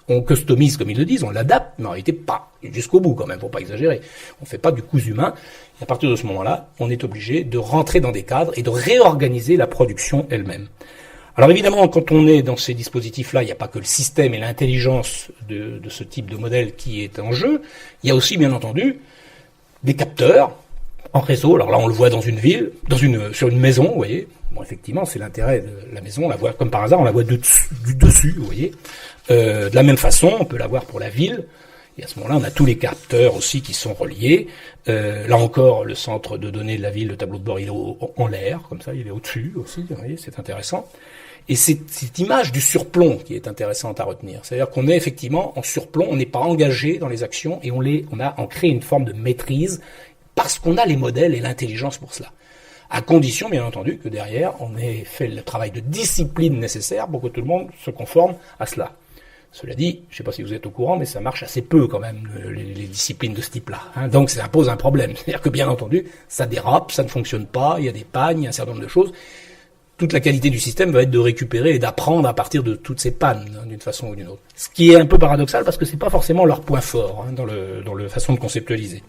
on customise comme ils le disent, on l'adapte, mais en réalité pas jusqu'au bout quand même, faut pas exagérer. On fait pas du cousu humain. Et à partir de ce moment-là, on est obligé de rentrer dans des cadres et de réorganiser la production elle-même. Alors évidemment, quand on est dans ces dispositifs-là, il n'y a pas que le système et l'intelligence de ce type de modèle qui est en jeu. Il y a aussi, bien entendu, des capteurs en réseau. Alors là, on le voit dans une ville, sur une maison, vous voyez. Bon, effectivement, c'est l'intérêt de la maison. On la voit comme par hasard, on la voit du dessus, vous voyez. De la même façon, on peut la voir pour la ville. Et à ce moment-là, on a tous les capteurs aussi qui sont reliés. Là encore, le centre de données de la ville, le tableau de bord, il est en l'air, comme ça, il est au-dessus aussi, vous voyez, c'est intéressant. Et c'est cette image du surplomb qui est intéressante à retenir. C'est-à-dire qu'on est effectivement en surplomb, on n'est pas engagé dans les actions et on crée une forme de maîtrise parce qu'on a les modèles et l'intelligence pour cela. À condition, bien entendu, que derrière, on ait fait le travail de discipline nécessaire pour que tout le monde se conforme à cela. Cela dit, je ne sais pas si vous êtes au courant, mais ça marche assez peu quand même, les disciplines de ce type-là. Donc ça pose un problème. C'est-à-dire que bien entendu, ça dérape, ça ne fonctionne pas, il y a des pannes, il y a un certain nombre de choses. Toute la qualité du système va être de récupérer et d'apprendre à partir de toutes ces pannes, d'une façon ou d'une autre. Ce qui est un peu paradoxal parce que c'est pas forcément leur point fort dans la façon de conceptualiser.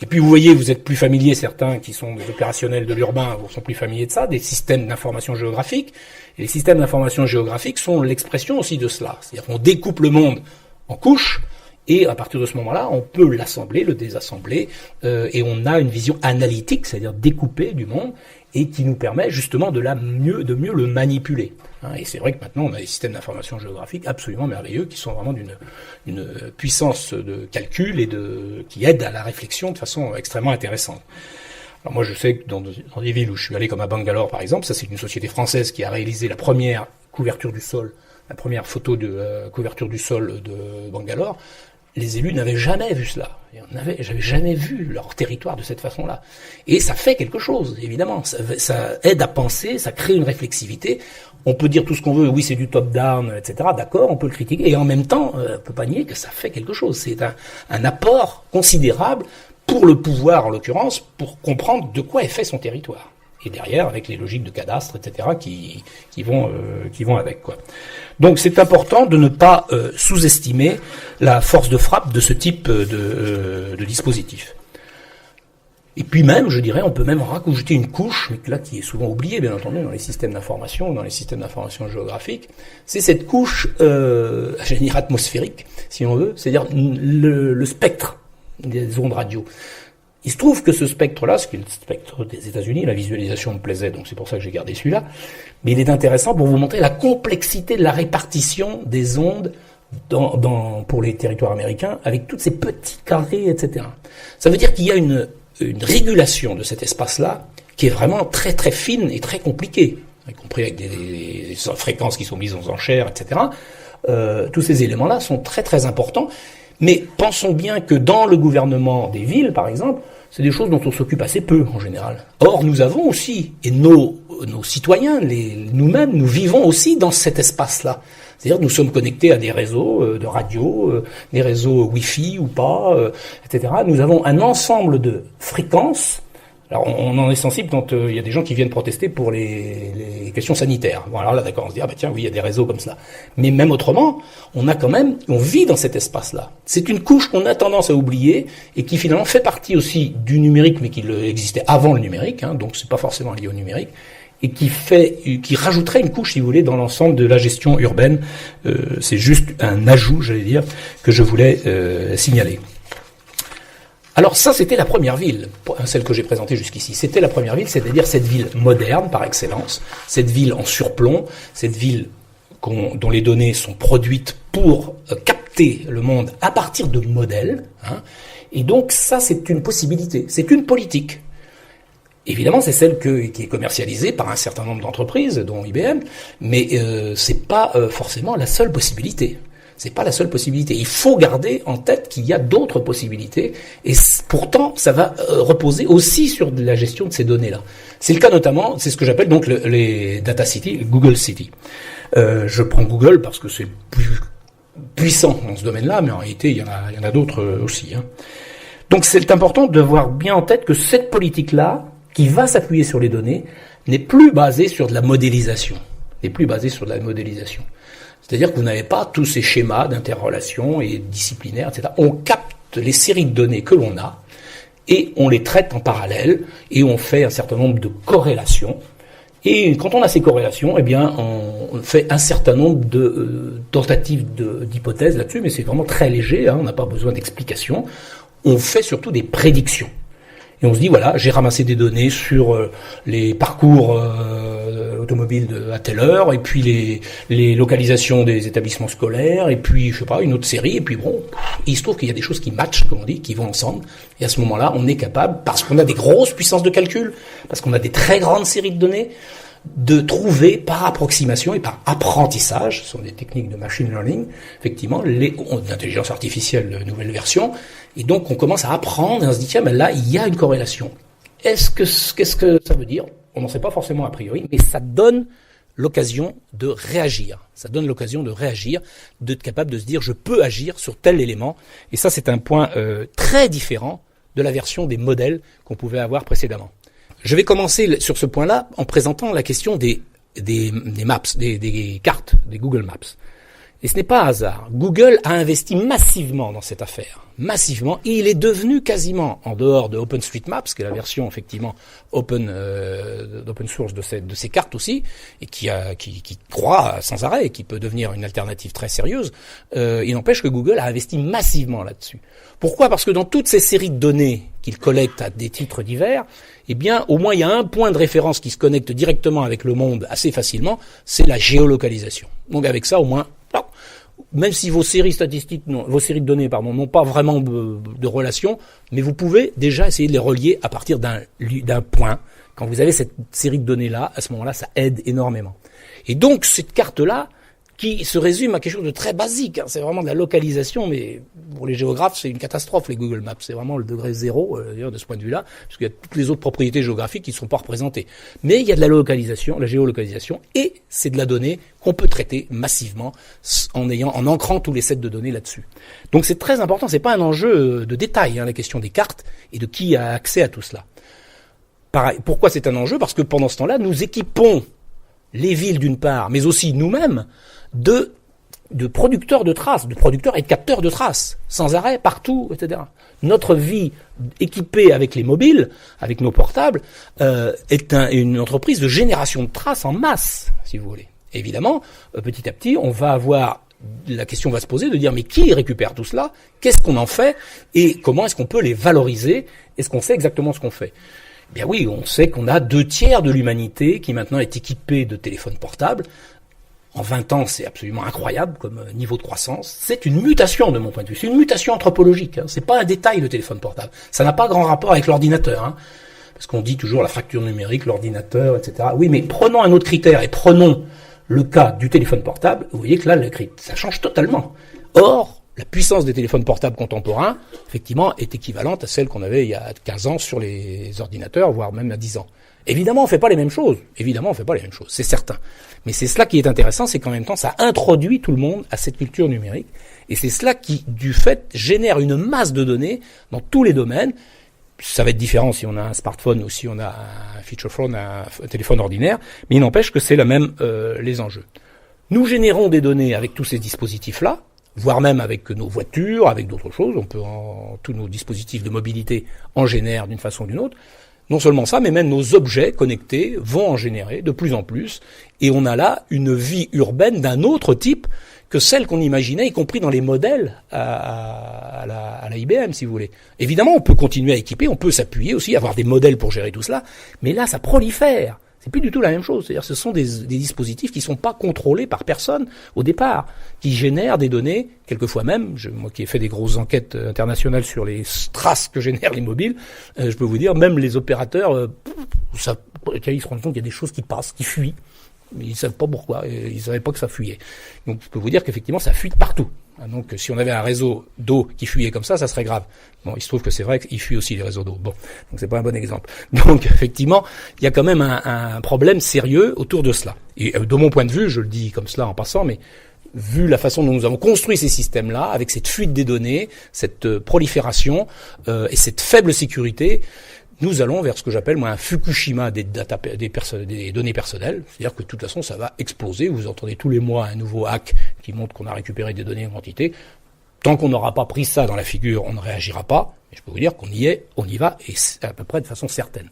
Et puis vous voyez, vous êtes plus familiers, certains qui sont des opérationnels de l'urbain, vous sont plus familiers de ça, des systèmes d'information géographique. Et les systèmes d'information géographique sont l'expression aussi de cela. C'est-à-dire qu'on découpe le monde en couches, et à partir de ce moment-là, on peut l'assembler, le désassembler, et on a une vision analytique, c'est-à-dire découpée du monde, et qui nous permet justement de mieux le manipuler. Et c'est vrai que maintenant, on a des systèmes d'information géographique absolument merveilleux, qui sont vraiment d'une puissance de calcul et qui aident à la réflexion de façon extrêmement intéressante. Alors moi, je sais que dans des villes où je suis allé, comme à Bangalore par exemple, ça c'est une société française qui a réalisé la première couverture du sol, la première photo de couverture du sol de Bangalore. Les élus n'avaient jamais vu cela. J'avais jamais vu leur territoire de cette façon-là. Et ça fait quelque chose, évidemment. Ça aide à penser, ça crée une réflexivité. On peut dire tout ce qu'on veut, oui, c'est du top-down, etc. D'accord, on peut le critiquer. Et en même temps, on peut pas nier que ça fait quelque chose. C'est un apport considérable pour le pouvoir, en l'occurrence, pour comprendre de quoi est fait son territoire. Et derrière, avec les logiques de cadastre, etc., qui vont avec, quoi. Donc, c'est important de ne pas sous-estimer la force de frappe de ce type de dispositif. Et puis même, je dirais, on peut même rajouter une couche, mais là qui est souvent oubliée, bien entendu, dans les systèmes d'information, dans les systèmes d'information géographique. C'est cette couche, j'allais dire atmosphérique, si on veut, c'est-à-dire le spectre des ondes radio. Il se trouve que ce spectre-là, ce qui est le spectre des États-Unis, la visualisation me plaisait, donc c'est pour ça que j'ai gardé celui-là, mais il est intéressant pour vous montrer la complexité de la répartition des ondes pour les territoires américains, avec toutes ces petits carrés, etc. Ça veut dire qu'il y a une régulation de cet espace-là qui est vraiment très très fine et très compliquée, y compris avec des fréquences qui sont mises aux enchères, etc. Tous ces éléments-là sont très très importants. Mais pensons bien que dans le gouvernement des villes, par exemple, c'est des choses dont on s'occupe assez peu, en général. Or, nous avons aussi, et nos citoyens, nous-mêmes, nous vivons aussi dans cet espace-là. C'est-à-dire nous sommes connectés à des réseaux de radio, des réseaux Wi-Fi ou pas, etc. Nous avons un ensemble de fréquences. Alors on en est sensible quand il y a des gens qui viennent protester pour les questions sanitaires. Bon alors là d'accord, on se dit tiens oui il y a des réseaux comme cela. Mais même autrement, on vit dans cet espace-là. C'est une couche qu'on a tendance à oublier et qui finalement fait partie aussi du numérique, mais qui existait avant le numérique, donc c'est pas forcément lié au numérique, et qui rajouterait une couche si vous voulez dans l'ensemble de la gestion urbaine. C'est juste un ajout, j'allais dire, que je voulais signaler. Alors ça, c'était la première ville, celle que j'ai présentée jusqu'ici. C'était la première ville, c'est-à-dire cette ville moderne par excellence, cette ville en surplomb, cette ville dont les données sont produites pour capter le monde à partir de modèles. Et donc ça, c'est une possibilité, c'est une politique. Évidemment, c'est celle qui est commercialisée par un certain nombre d'entreprises, dont IBM, mais c'est pas forcément la seule possibilité. C'est pas la seule possibilité. Il faut garder en tête qu'il y a d'autres possibilités, et pourtant, ça va reposer aussi sur la gestion de ces données-là. C'est le cas notamment, c'est ce que j'appelle donc les data city, Google City. Je prends Google parce que c'est plus puissant dans ce domaine-là, mais en réalité, il y en a d'autres aussi. Donc, c'est important de voir bien en tête que cette politique-là, qui va s'appuyer sur les données, n'est plus basée sur de la modélisation. C'est-à-dire que vous n'avez pas tous ces schémas d'interrelation et disciplinaires, etc. On capte les séries de données que l'on a et on les traite en parallèle et on fait un certain nombre de corrélations. Et quand on a ces corrélations, eh bien, on fait un certain nombre de tentatives d'hypothèses là-dessus, mais c'est vraiment très léger, on n'a pas besoin d'explications. On fait surtout des prédictions. Et on se dit, voilà, j'ai ramassé des données sur les parcours automobiles à telle heure, et puis les localisations des établissements scolaires, et puis, je sais pas, une autre série, et puis bon, il se trouve qu'il y a des choses qui matchent, comme on dit, qui vont ensemble, et à ce moment-là, on est capable, parce qu'on a des grosses puissances de calcul, parce qu'on a des très grandes séries de données, de trouver par approximation et par apprentissage, ce sont des techniques de machine learning, effectivement, l'intelligence artificielle, nouvelle version, et donc on commence à apprendre et on se dit tiens, mais là il y a une corrélation. Qu'est-ce que ça veut dire? On n'en sait pas forcément a priori, mais ça donne l'occasion de réagir. Ça donne l'occasion de réagir, d'être capable de se dire je peux agir sur tel élément, et ça c'est un point très différent de la version des modèles qu'on pouvait avoir précédemment. Je vais commencer sur ce point-là en présentant la question des maps, des cartes, des Google Maps. Et ce n'est pas un hasard. Google a investi massivement dans cette affaire. Massivement. Et il est devenu quasiment, en dehors de OpenStreetMaps, qui est la version effectivement open source de ces cartes aussi, et qui croît sans arrêt, et qui peut devenir une alternative très sérieuse, il n'empêche que Google a investi massivement là-dessus. Pourquoi? Parce que dans toutes ces séries de données qu'il collecte à des titres divers, eh bien, au moins il y a un point de référence qui se connecte directement avec le monde assez facilement, c'est la géolocalisation. Donc avec ça, au moins, même si vos séries de données, n'ont pas vraiment de relation, mais vous pouvez déjà essayer de les relier à partir d'un point. Quand vous avez cette série de données-là, à ce moment-là, ça aide énormément. Et donc, cette carte-là, qui se résume à quelque chose de très basique, c'est vraiment de la localisation, mais pour les géographes, c'est une catastrophe, les Google Maps. C'est vraiment le degré zéro, de ce point de vue-là, parce qu'il y a toutes les autres propriétés géographiques qui ne sont pas représentées. Mais il y a de la localisation, la géolocalisation, et c'est de la donnée qu'on peut traiter massivement en ancrant tous les sets de données là-dessus. Donc c'est très important, c'est pas un enjeu de détail, la question des cartes et de qui a accès à tout cela. Pareil, pourquoi c'est un enjeu? Parce que pendant ce temps-là, nous équipons les villes d'une part, mais aussi nous-mêmes, de producteurs de traces, de producteurs et de capteurs de traces, sans arrêt, partout, etc. Notre vie équipée avec les mobiles, avec nos portables, est une entreprise de génération de traces en masse, si vous voulez. Évidemment, petit à petit, la question va se poser de dire mais qui récupère tout cela? Qu'est-ce qu'on en fait? Et comment est-ce qu'on peut les valoriser? Est-ce qu'on sait exactement ce qu'on fait? Eh bien oui, on sait qu'on a 2/3 de l'humanité qui maintenant est équipée de téléphones portables. En 20 ans, c'est absolument incroyable comme niveau de croissance. C'est une mutation de mon point de vue. C'est une mutation anthropologique. C'est pas un détail, le téléphone portable. Ça n'a pas grand rapport avec l'ordinateur. Parce qu'on dit toujours la fracture numérique, l'ordinateur, etc. Oui, mais prenons un autre critère et prenons le cas du téléphone portable. Vous voyez que là, ça change totalement. Or, la puissance des téléphones portables contemporains, effectivement, est équivalente à celle qu'on avait il y a 15 ans sur les ordinateurs, voire même à 10 ans. Évidemment, on fait pas les mêmes choses. C'est certain. Mais c'est cela qui est intéressant, c'est qu'en même temps, ça introduit tout le monde à cette culture numérique. Et c'est cela qui, du fait, génère une masse de données dans tous les domaines. Ça va être différent si on a un smartphone ou si on a un feature phone, un téléphone ordinaire. Mais il n'empêche que c'est les enjeux. Nous générons des données avec tous ces dispositifs-là, voire même avec nos voitures, avec d'autres choses. Tous nos dispositifs de mobilité en génèrent d'une façon ou d'une autre. Non seulement ça, mais même nos objets connectés vont en générer de plus en plus. Et on a là une vie urbaine d'un autre type que celle qu'on imaginait, y compris dans les modèles à la IBM, si vous voulez. Évidemment, on peut continuer à équiper, on peut s'appuyer aussi, avoir des modèles pour gérer tout cela. Mais là, ça prolifère. C'est plus du tout la même chose. C'est-à-dire, ce sont des dispositifs qui sont pas contrôlés par personne au départ, qui génèrent des données, quelquefois même, moi qui ai fait des grosses enquêtes internationales sur les traces que génèrent les mobiles, je peux vous dire, même les opérateurs, ils se rendent compte qu'il y a des choses qui passent, qui fuient, mais ils savent pas pourquoi, ils savaient pas que ça fuyait. Donc, je peux vous dire qu'effectivement, ça fuit partout. Donc, si on avait un réseau d'eau qui fuyait comme ça serait grave. Bon, il se trouve que c'est vrai qu'il fuit aussi les réseaux d'eau. Bon, donc c'est pas un bon exemple. Donc, effectivement, il y a quand même un problème sérieux autour de cela. Et de mon point de vue, je le dis comme cela en passant, mais vu la façon dont nous avons construit ces systèmes-là, avec cette fuite des données, cette prolifération et cette faible sécurité, nous allons vers ce que j'appelle, moi, un Fukushima des données personnelles. C'est-à-dire que, de toute façon, ça va exploser. Vous entendez tous les mois un nouveau hack qui montre qu'on a récupéré des données en quantité. Tant qu'on n'aura pas pris ça dans la figure, on ne réagira pas. Et je peux vous dire qu'on y est, on y va, et à peu près de façon certaine.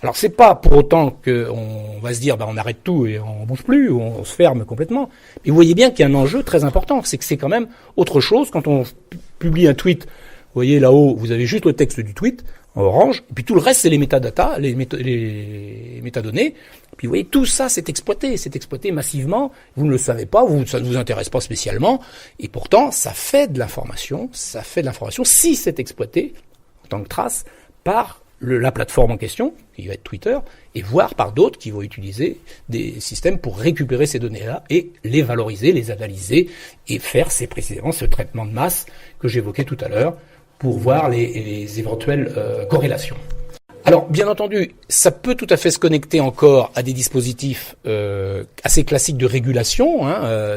Alors, c'est pas pour autant qu'on va se dire, on arrête tout et on bouge plus, ou on se ferme complètement. Mais vous voyez bien qu'il y a un enjeu très important. C'est que c'est quand même autre chose quand on publie un tweet. Vous voyez là-haut, vous avez juste le texte du tweet, en orange, et puis tout le reste, c'est les métadatas, les métadonnées. Puis vous voyez, tout ça, c'est exploité massivement. Vous ne le savez pas, ça ne vous intéresse pas spécialement, et pourtant, ça fait de l'information si c'est exploité, en tant que trace, par la plateforme en question, qui va être Twitter, et voire par d'autres qui vont utiliser des systèmes pour récupérer ces données-là et les valoriser, les analyser, et faire, c'est précisément ce traitement de masse que j'évoquais tout à l'heure, pour voir les éventuelles corrélations. Alors, bien entendu, ça peut tout à fait se connecter encore à des dispositifs assez classiques de régulation,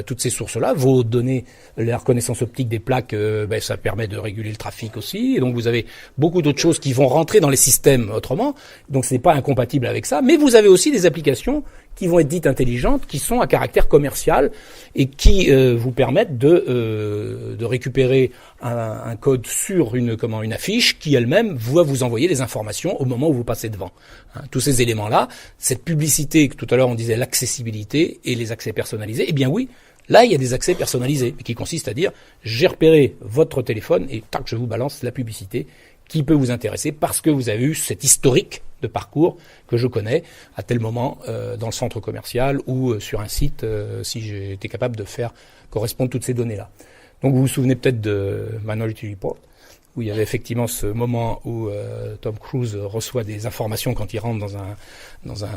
toutes ces sources-là. Vos données, la reconnaissance optique des plaques, ça permet de réguler le trafic aussi. Et donc, vous avez beaucoup d'autres choses qui vont rentrer dans les systèmes autrement. Donc, ce n'est pas incompatible avec ça. Mais vous avez aussi des applications qui vont être dites intelligentes, qui sont à caractère commercial et qui vous permettent de récupérer un code sur une affiche qui elle-même va vous envoyer les informations au moment où vous passez devant. Tous ces éléments-là, cette publicité que tout à l'heure on disait l'accessibilité et les accès personnalisés, eh bien oui, là il y a des accès personnalisés qui consistent à dire j'ai repéré votre téléphone et tac, je vous balance la publicité qui peut vous intéresser parce que vous avez eu cet historique de parcours que je connais à tel moment dans le centre commercial ou sur un site si j'ai été capable de faire correspondre toutes ces données-là. Donc vous vous souvenez peut-être de Minority Report où il y avait effectivement ce moment où Tom Cruise reçoit des informations quand il rentre dans un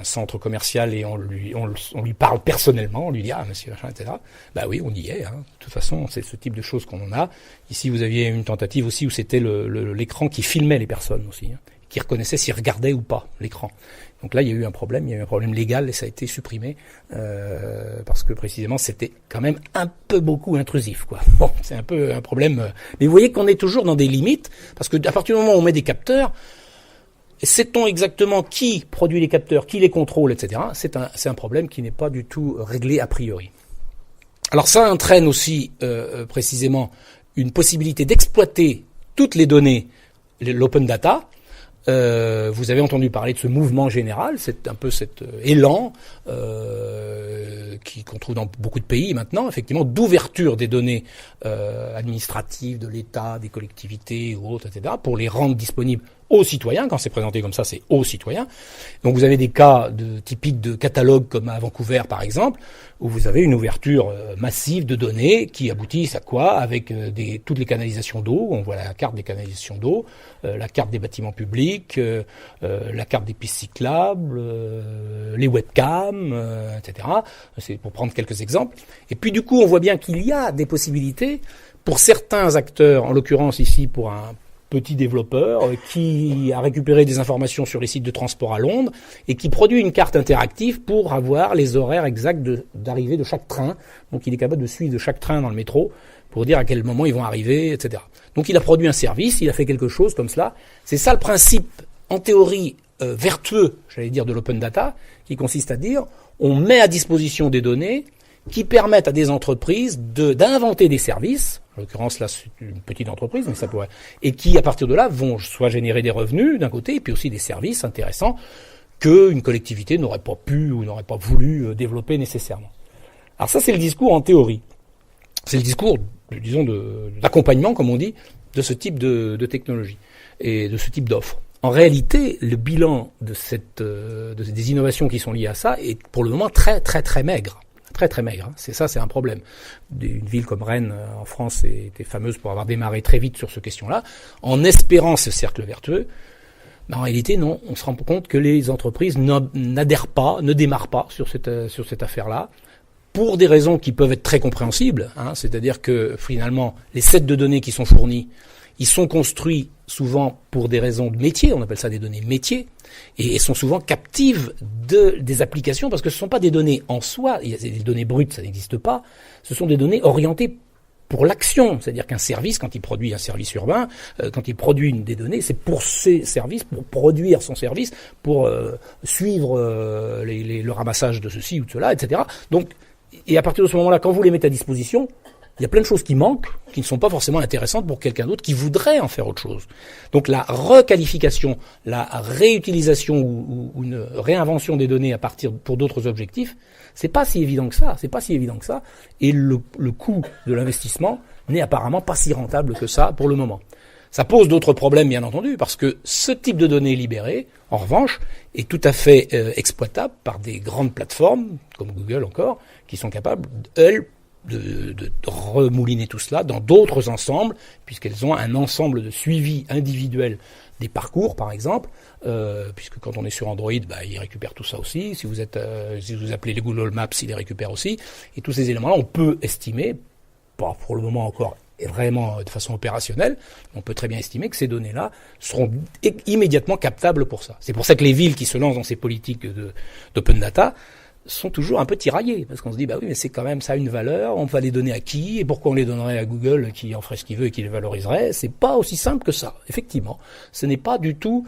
centre commercial et on lui parle personnellement, on lui dit monsieur machin, etc. Bah oui, on y est. De toute façon, c'est ce type de choses qu'on en a. Ici, vous aviez une tentative aussi où c'était l'écran qui filmait les personnes aussi, qui reconnaissait s'ils regardaient ou pas l'écran. Donc là, il y a eu un problème légal et ça a été supprimé parce que précisément c'était quand même un peu beaucoup intrusif, quoi. Bon, c'est un peu un problème. Mais vous voyez qu'on est toujours dans des limites parce que à partir du moment où on met des capteurs, sait-on exactement qui produit les capteurs, qui les contrôle, etc. C'est un problème qui n'est pas du tout réglé a priori. Alors ça entraîne aussi précisément une possibilité d'exploiter toutes les données, l'open data. Vous avez entendu parler de ce mouvement général, c'est un peu cet élan qu'on trouve dans beaucoup de pays maintenant, effectivement, d'ouverture des données administratives de l'État, des collectivités ou autres, etc., pour les rendre disponibles aux citoyens. Quand c'est présenté comme ça, c'est aux citoyens. Donc vous avez des cas typiques de catalogues comme à Vancouver, par exemple, où vous avez une ouverture massive de données qui aboutissent à quoi? Avec toutes les canalisations d'eau. On voit la carte des canalisations d'eau, la carte des bâtiments publics, la carte des pistes cyclables, les webcams, etc. C'est pour prendre quelques exemples. Et puis du coup, on voit bien qu'il y a des possibilités pour certains acteurs, en l'occurrence ici pour un petit développeur qui a récupéré des informations sur les sites de transport à Londres et qui produit une carte interactive pour avoir les horaires exacts d'arrivée de chaque train. Donc il est capable de suivre de chaque train dans le métro pour dire à quel moment ils vont arriver, etc. Donc il a produit un service, il a fait quelque chose comme cela. C'est ça le principe, en théorie, vertueux, j'allais dire, de l'open data, qui consiste à dire on met à disposition des données qui permettent à des entreprises d'inventer des services, en l'occurrence là c'est une petite entreprise, mais ça pourrait, et qui à partir de là vont soit générer des revenus d'un côté, et puis aussi des services intéressants qu'une collectivité n'aurait pas pu ou n'aurait pas voulu développer nécessairement. Alors ça c'est le discours en théorie. C'est le discours, disons, d'accompagnement, comme on dit, de ce type de technologie et de ce type d'offre. En réalité, le bilan des innovations qui sont liées à ça est pour le moment très très très maigre. Très très maigre. C'est un problème. Une ville comme Rennes, en France, était fameuse pour avoir démarré très vite sur cette question-là, en espérant ce cercle vertueux. Mais en réalité, non. On se rend compte que les entreprises n'adhèrent pas, ne démarrent pas sur cette affaire-là, pour des raisons qui peuvent être très compréhensibles. C'est-à-dire que finalement, les sets de données qui sont fournis, ils sont construits souvent pour des raisons de métier, on appelle ça des données métiers, et sont souvent captives des applications, parce que ce ne sont pas des données en soi, il y a des données brutes, ça n'existe pas, ce sont des données orientées pour l'action, c'est-à-dire qu'un service, quand il produit un service urbain, quand il produit des données, c'est pour ces services, pour produire son service, pour suivre le ramassage de ceci ou de cela, etc. Donc, et à partir de ce moment-là, quand vous les mettez à disposition, il y a plein de choses qui manquent, qui ne sont pas forcément intéressantes pour quelqu'un d'autre qui voudrait en faire autre chose. Donc la requalification, la réutilisation ou une réinvention des données à partir pour d'autres objectifs, c'est pas si évident que ça. Et le coût de l'investissement n'est apparemment pas si rentable que ça pour le moment. Ça pose d'autres problèmes, bien entendu, parce que ce type de données libérées, en revanche, est tout à fait exploitable par des grandes plateformes, comme Google encore, qui sont capables, elles, de remouliner tout cela dans d'autres ensembles, puisqu'elles ont un ensemble de suivi individuel des parcours, par exemple, puisque quand on est sur Android, ils récupèrent tout ça aussi. Si vous appelez les Google Maps, ils les récupèrent aussi. Et tous ces éléments-là, on peut estimer, pas pour le moment encore vraiment de façon opérationnelle, on peut très bien estimer que ces données-là seront immédiatement captables pour ça. C'est pour ça que les villes qui se lancent dans ces politiques d'open data sont toujours un peu tiraillés, parce qu'on se dit, oui, mais c'est quand même ça a une valeur, on va les donner à qui, et pourquoi on les donnerait à Google qui en ferait ce qu'il veut et qui les valoriserait? C'est pas aussi simple que ça, effectivement. Ce n'est pas du tout,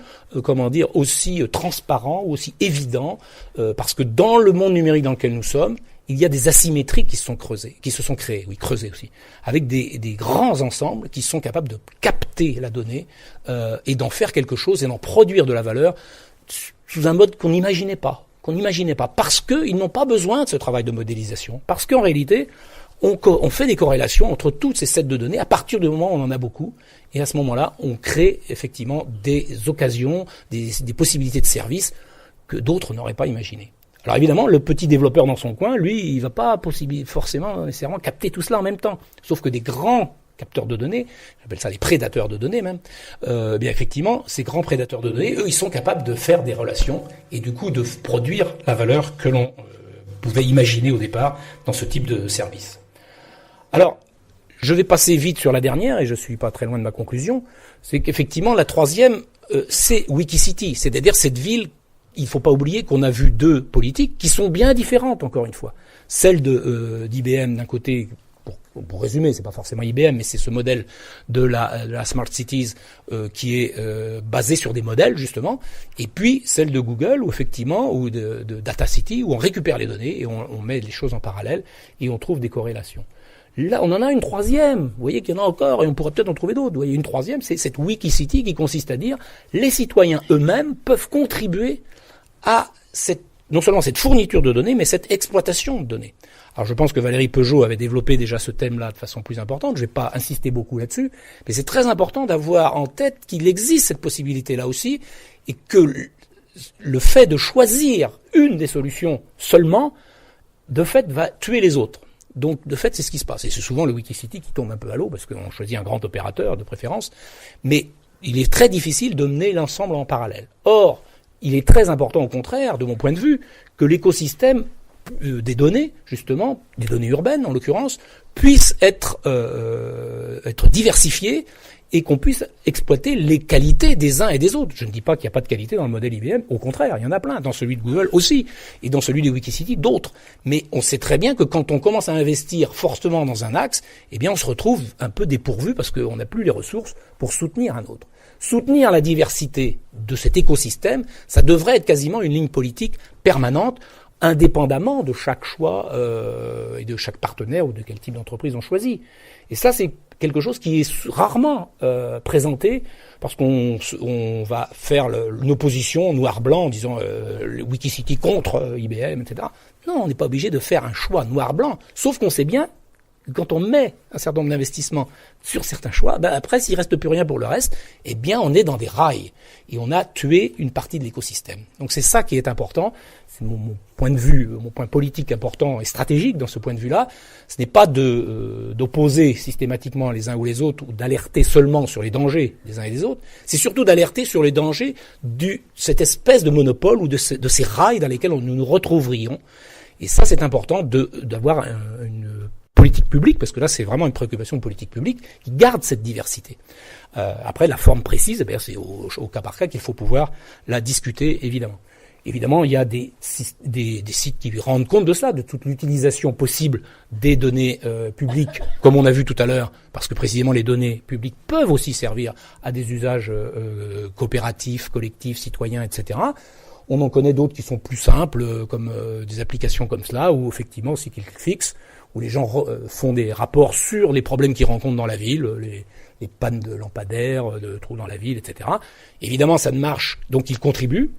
aussi transparent ou aussi évident, parce que dans le monde numérique dans lequel nous sommes, il y a des asymétries qui se sont creusées aussi, avec des grands ensembles qui sont capables de capter la donnée et d'en faire quelque chose et d'en produire de la valeur sous un mode qu'on n'imaginait pas, parce qu'ils n'ont pas besoin de ce travail de modélisation, parce qu'en réalité, on fait des corrélations entre toutes ces sets de données à partir du moment où on en a beaucoup, et à ce moment-là, on crée effectivement des occasions, des possibilités de services que d'autres n'auraient pas imaginées. Alors évidemment, le petit développeur dans son coin, lui, il va pas forcément nécessairement capter tout cela en même temps. Sauf que des grands capteurs de données, j'appelle ça les prédateurs de données même, bien effectivement, ces grands prédateurs de données, eux, ils sont capables de faire des relations et du coup de produire la valeur que l'on pouvait imaginer au départ dans ce type de service. Alors, je vais passer vite sur la dernière et je suis pas très loin de ma conclusion, c'est qu'effectivement la troisième, c'est Wikicity, c'est-à-dire cette ville. Il ne faut pas oublier qu'on a vu deux politiques qui sont bien différentes, encore une fois. Celle d'IBM d'un côté, pour résumer, c'est pas forcément IBM, mais c'est ce modèle de la Smart Cities qui est basé sur des modèles, justement. Et puis celle de Google, ou de Data City, où on récupère les données et on met les choses en parallèle et on trouve des corrélations. Là, on en a une troisième. Vous voyez qu'il y en a encore et on pourrait peut-être en trouver d'autres. Vous voyez, une troisième, c'est cette Wikicity qui consiste à dire les citoyens eux-mêmes peuvent contribuer à non seulement cette fourniture de données, mais cette exploitation de données. Alors je pense que Valérie Peugeot avait développé déjà ce thème-là de façon plus importante, je ne vais pas insister beaucoup là-dessus, mais c'est très important d'avoir en tête qu'il existe cette possibilité-là aussi, et que le fait de choisir une des solutions seulement, de fait, va tuer les autres. Donc, de fait, c'est ce qui se passe. Et c'est souvent le Wikicity qui tombe un peu à l'eau, parce qu'on choisit un grand opérateur de préférence, mais il est très difficile de mener l'ensemble en parallèle. Or, il est très important, au contraire, de mon point de vue, que l'écosystème des données, justement, des données urbaines en l'occurrence, puissent être diversifiées et qu'on puisse exploiter les qualités des uns et des autres. Je ne dis pas qu'il n'y a pas de qualité dans le modèle IBM, au contraire, il y en a plein, dans celui de Google aussi, et dans celui de Wikicity, d'autres. Mais on sait très bien que quand on commence à investir fortement dans un axe, eh bien on se retrouve un peu dépourvu parce qu'on n'a plus les ressources pour soutenir un autre. Soutenir la diversité de cet écosystème, ça devrait être quasiment une ligne politique permanente, indépendamment de chaque choix et de chaque partenaire ou de quel type d'entreprise on choisit. Et ça, c'est quelque chose qui est rarement présenté parce qu'on va faire une opposition noir-blanc en disant Wikicity contre IBM, etc. Non, on n'est pas obligé de faire un choix noir-blanc, sauf qu'on sait bien que quand on met un certain nombre d'investissements sur certains choix, après, s'il reste plus rien pour le reste, eh bien, on est dans des rails et on a tué une partie de l'écosystème. Donc c'est ça qui est important. C'est mon point de vue, mon point politique important et stratégique dans ce point de vue-là. Ce n'est pas d'opposer systématiquement les uns ou les autres ou d'alerter seulement sur les dangers des uns et des autres. C'est surtout d'alerter sur les dangers cette espèce de monopole ou de ces rails dans lesquels nous nous retrouverions. Et ça, c'est important d'avoir une politique publique, parce que là, c'est vraiment une préoccupation de politique publique qui garde cette diversité. Après, la forme précise, c'est au cas par cas qu'il faut pouvoir la discuter, évidemment. Évidemment, il y a des sites qui rendent compte de cela, de toute l'utilisation possible des données publiques, comme on a vu tout à l'heure, parce que précisément les données publiques peuvent aussi servir à des usages coopératifs, collectifs, citoyens, etc. On en connaît d'autres qui sont plus simples, comme des applications comme cela, ou effectivement aussi Clickfix, où les gens font des rapports sur les problèmes qu'ils rencontrent dans la ville, les pannes de lampadaires, de trous dans la ville, etc. Évidemment, ça ne marche, donc ils contribuent.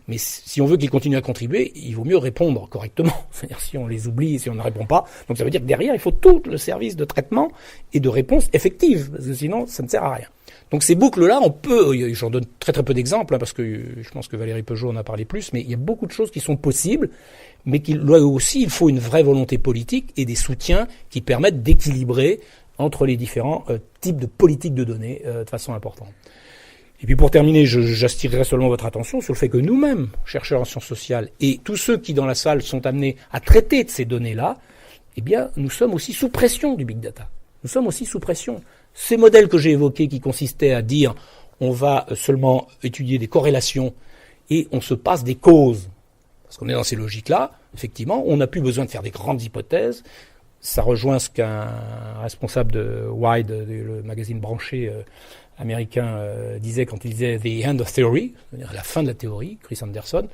Mais si on veut qu'ils continuent à contribuer, il vaut mieux répondre correctement. C'est-à-dire si on les oublie, si on ne répond pas. Donc ça veut dire que derrière, il faut tout le service de traitement et de réponse effective. Parce que sinon, ça ne sert à rien. Donc ces boucles-là, on peut, j'en donne très très peu d'exemples, parce que je pense que Valérie Peugeot en a parlé plus, mais il y a beaucoup de choses qui sont possibles, mais là aussi, il faut une vraie volonté politique et des soutiens qui permettent d'équilibrer entre les différents types de politiques de données de façon importante. Et puis pour terminer, j'attirerai seulement votre attention sur le fait que nous-mêmes, chercheurs en sciences sociales, et tous ceux qui dans la salle sont amenés à traiter de ces données-là, eh bien, nous sommes aussi sous pression du big data. Nous sommes aussi sous pression. Ces modèles que j'ai évoqués qui consistaient à dire on va seulement étudier des corrélations et on se passe des causes, parce qu'on est dans ces logiques-là, effectivement, on n'a plus besoin de faire des grandes hypothèses. Ça rejoint ce qu'un responsable de Wired, le magazine branché américain, disait quand il disait « the end of theory », c'est-à-dire la fin de la théorie, Chris Anderson,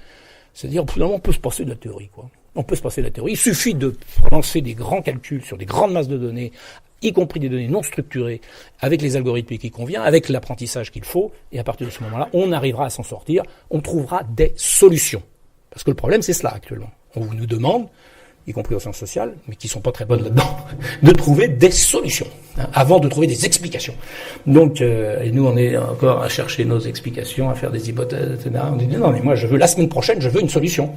c'est-à-dire finalement on peut se passer de la théorie, quoi. On peut se passer de la théorie. Il suffit de lancer des grands calculs sur des grandes masses de données, y compris des données non structurées, avec les algorithmes qui convient, avec l'apprentissage qu'il faut, et à partir de ce moment-là, on arrivera à s'en sortir, on trouvera des solutions. Parce que le problème, c'est cela actuellement. On nous demande, y compris aux sciences sociales, mais qui sont pas très bonnes là-dedans, de trouver des solutions, avant de trouver des explications. Donc, et nous, on est encore à chercher nos explications, à faire des hypothèses, etc. On dit, non, mais moi, la semaine prochaine, je veux une solution.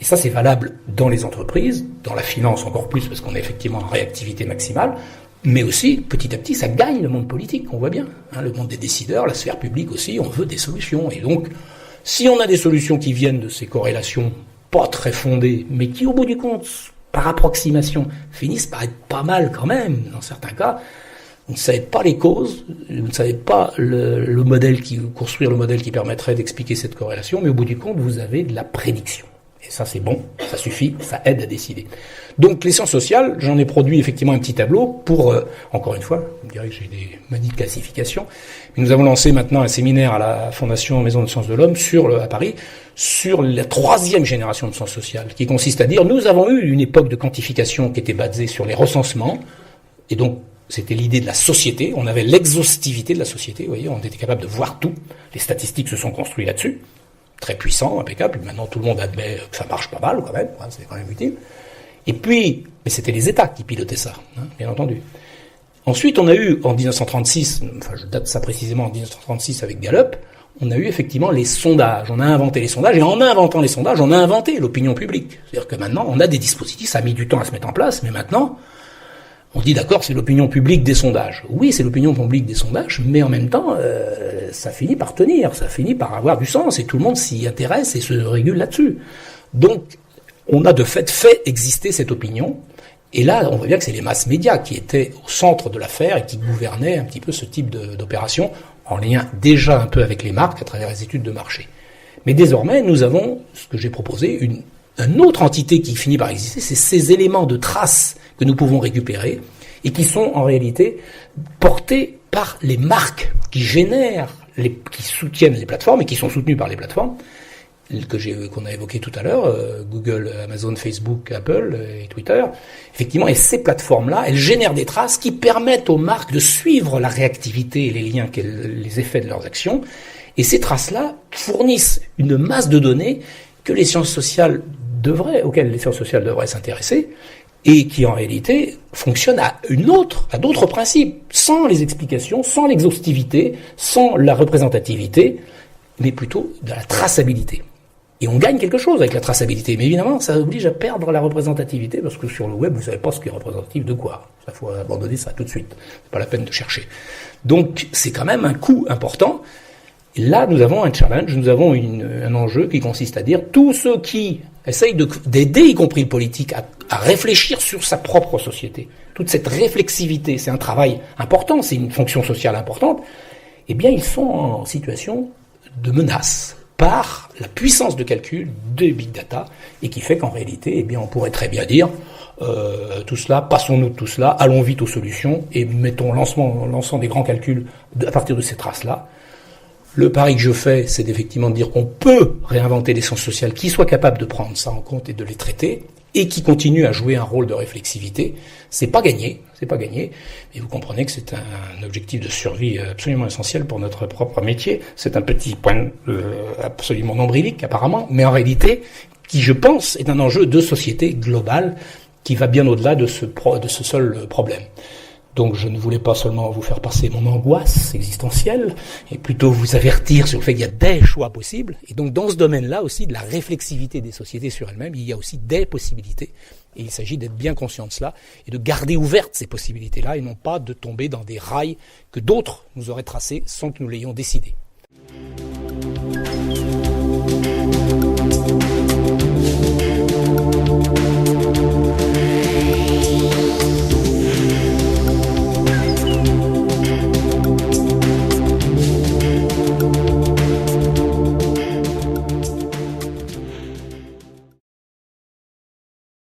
Et ça, c'est valable dans les entreprises, dans la finance encore plus, parce qu'on est effectivement en réactivité maximale, mais aussi, petit à petit, ça gagne le monde politique, on voit bien. Le monde des décideurs, la sphère publique aussi, on veut des solutions. Et donc, si on a des solutions qui viennent de ces corrélations pas très fondées, mais qui, au bout du compte, par approximation, finissent par être pas mal quand même, dans certains cas, vous ne savez pas les causes, vous ne savez pas construire le modèle qui permettrait d'expliquer cette corrélation, mais au bout du compte, vous avez de la prédiction. Et ça, c'est bon, ça suffit, ça aide à décider. Donc, les sciences sociales, j'en ai produit effectivement un petit tableau pour, encore une fois, vous me direz que j'ai des manies de classification, mais nous avons lancé maintenant un séminaire à la Fondation Maison de Sciences de l'Homme à Paris, sur la 3e génération de sciences sociales, qui consiste à dire, nous avons eu une époque de quantification qui était basée sur les recensements, et donc, c'était l'idée de la société, on avait l'exhaustivité de la société, vous voyez, on était capable de voir tout, les statistiques se sont construites là-dessus, très puissant, impeccable. Maintenant, tout le monde admet que ça marche pas mal, quand même. C'est quand même utile. Et puis, mais c'était les États qui pilotaient ça, bien entendu. Ensuite, on a eu, en 1936, enfin, je date ça précisément en 1936 avec Gallup, on a eu effectivement les sondages. On a inventé les sondages, et en inventant les sondages, on a inventé l'opinion publique. C'est-à-dire que maintenant, on a des dispositifs, ça a mis du temps à se mettre en place, mais maintenant, on dit d'accord, c'est l'opinion publique des sondages. Oui, c'est l'opinion publique des sondages, mais en même temps, ça finit par tenir, ça finit par avoir du sens, et tout le monde s'y intéresse et se régule là-dessus. Donc, on a de fait exister cette opinion. Et là, on voit bien que c'est les masses médias qui étaient au centre de l'affaire et qui gouvernaient un petit peu ce type d'opération, en lien déjà un peu avec les marques à travers les études de marché. Mais désormais, nous avons, ce que j'ai proposé, une autre entité qui finit par exister, c'est ces éléments de traces que nous pouvons récupérer et qui sont en réalité portés par les marques qui génèrent, qui soutiennent les plateformes et qui sont soutenues par les plateformes, qu'on a évoqué tout à l'heure, Google, Amazon, Facebook, Apple et Twitter. Effectivement, et ces plateformes-là, elles génèrent des traces qui permettent aux marques de suivre la réactivité et les liens, les effets de leurs actions. Et ces traces-là fournissent une masse de données auxquelles les sciences sociales devraient s'intéresser, et qui en réalité fonctionnent à d'autres principes, sans les explications, sans l'exhaustivité, sans la représentativité, mais plutôt de la traçabilité. Et on gagne quelque chose avec la traçabilité. Mais évidemment, ça oblige à perdre la représentativité, parce que sur le web, vous savez pas ce qui est représentatif de quoi. Il faut abandonner ça tout de suite. C'est pas la peine de chercher. Donc, c'est quand même un coût important. Et là, nous avons un challenge, nous avons un enjeu qui consiste à dire tous ceux qui essayent d'aider, y compris le politique, à réfléchir sur sa propre société. Toute cette réflexivité, c'est un travail important, c'est une fonction sociale importante. Eh bien, ils sont en situation de menace par la puissance de calcul des big data, et qui fait qu'en réalité, eh bien, on pourrait très bien dire tout cela, passons-nous de tout cela, allons vite aux solutions et lançons des grands calculs à partir de ces traces-là. Le pari que je fais, c'est effectivement de dire qu'on peut réinventer des sciences sociales qui soient capables de prendre ça en compte et de les traiter, et qui continuent à jouer un rôle de réflexivité. C'est pas gagné, mais vous comprenez que c'est un objectif de survie absolument essentiel pour notre propre métier. C'est un petit point absolument nombrilique apparemment, mais en réalité, qui je pense est un enjeu de société globale qui va bien au-delà de ce seul problème. Donc je ne voulais pas seulement vous faire passer mon angoisse existentielle, et plutôt vous avertir sur le fait qu'il y a des choix possibles. Et donc dans ce domaine-là aussi, de la réflexivité des sociétés sur elles-mêmes, il y a aussi des possibilités. Et il s'agit d'être bien conscient de cela, et de garder ouvertes ces possibilités-là, et non pas de tomber dans des rails que d'autres nous auraient tracés sans que nous l'ayons décidé.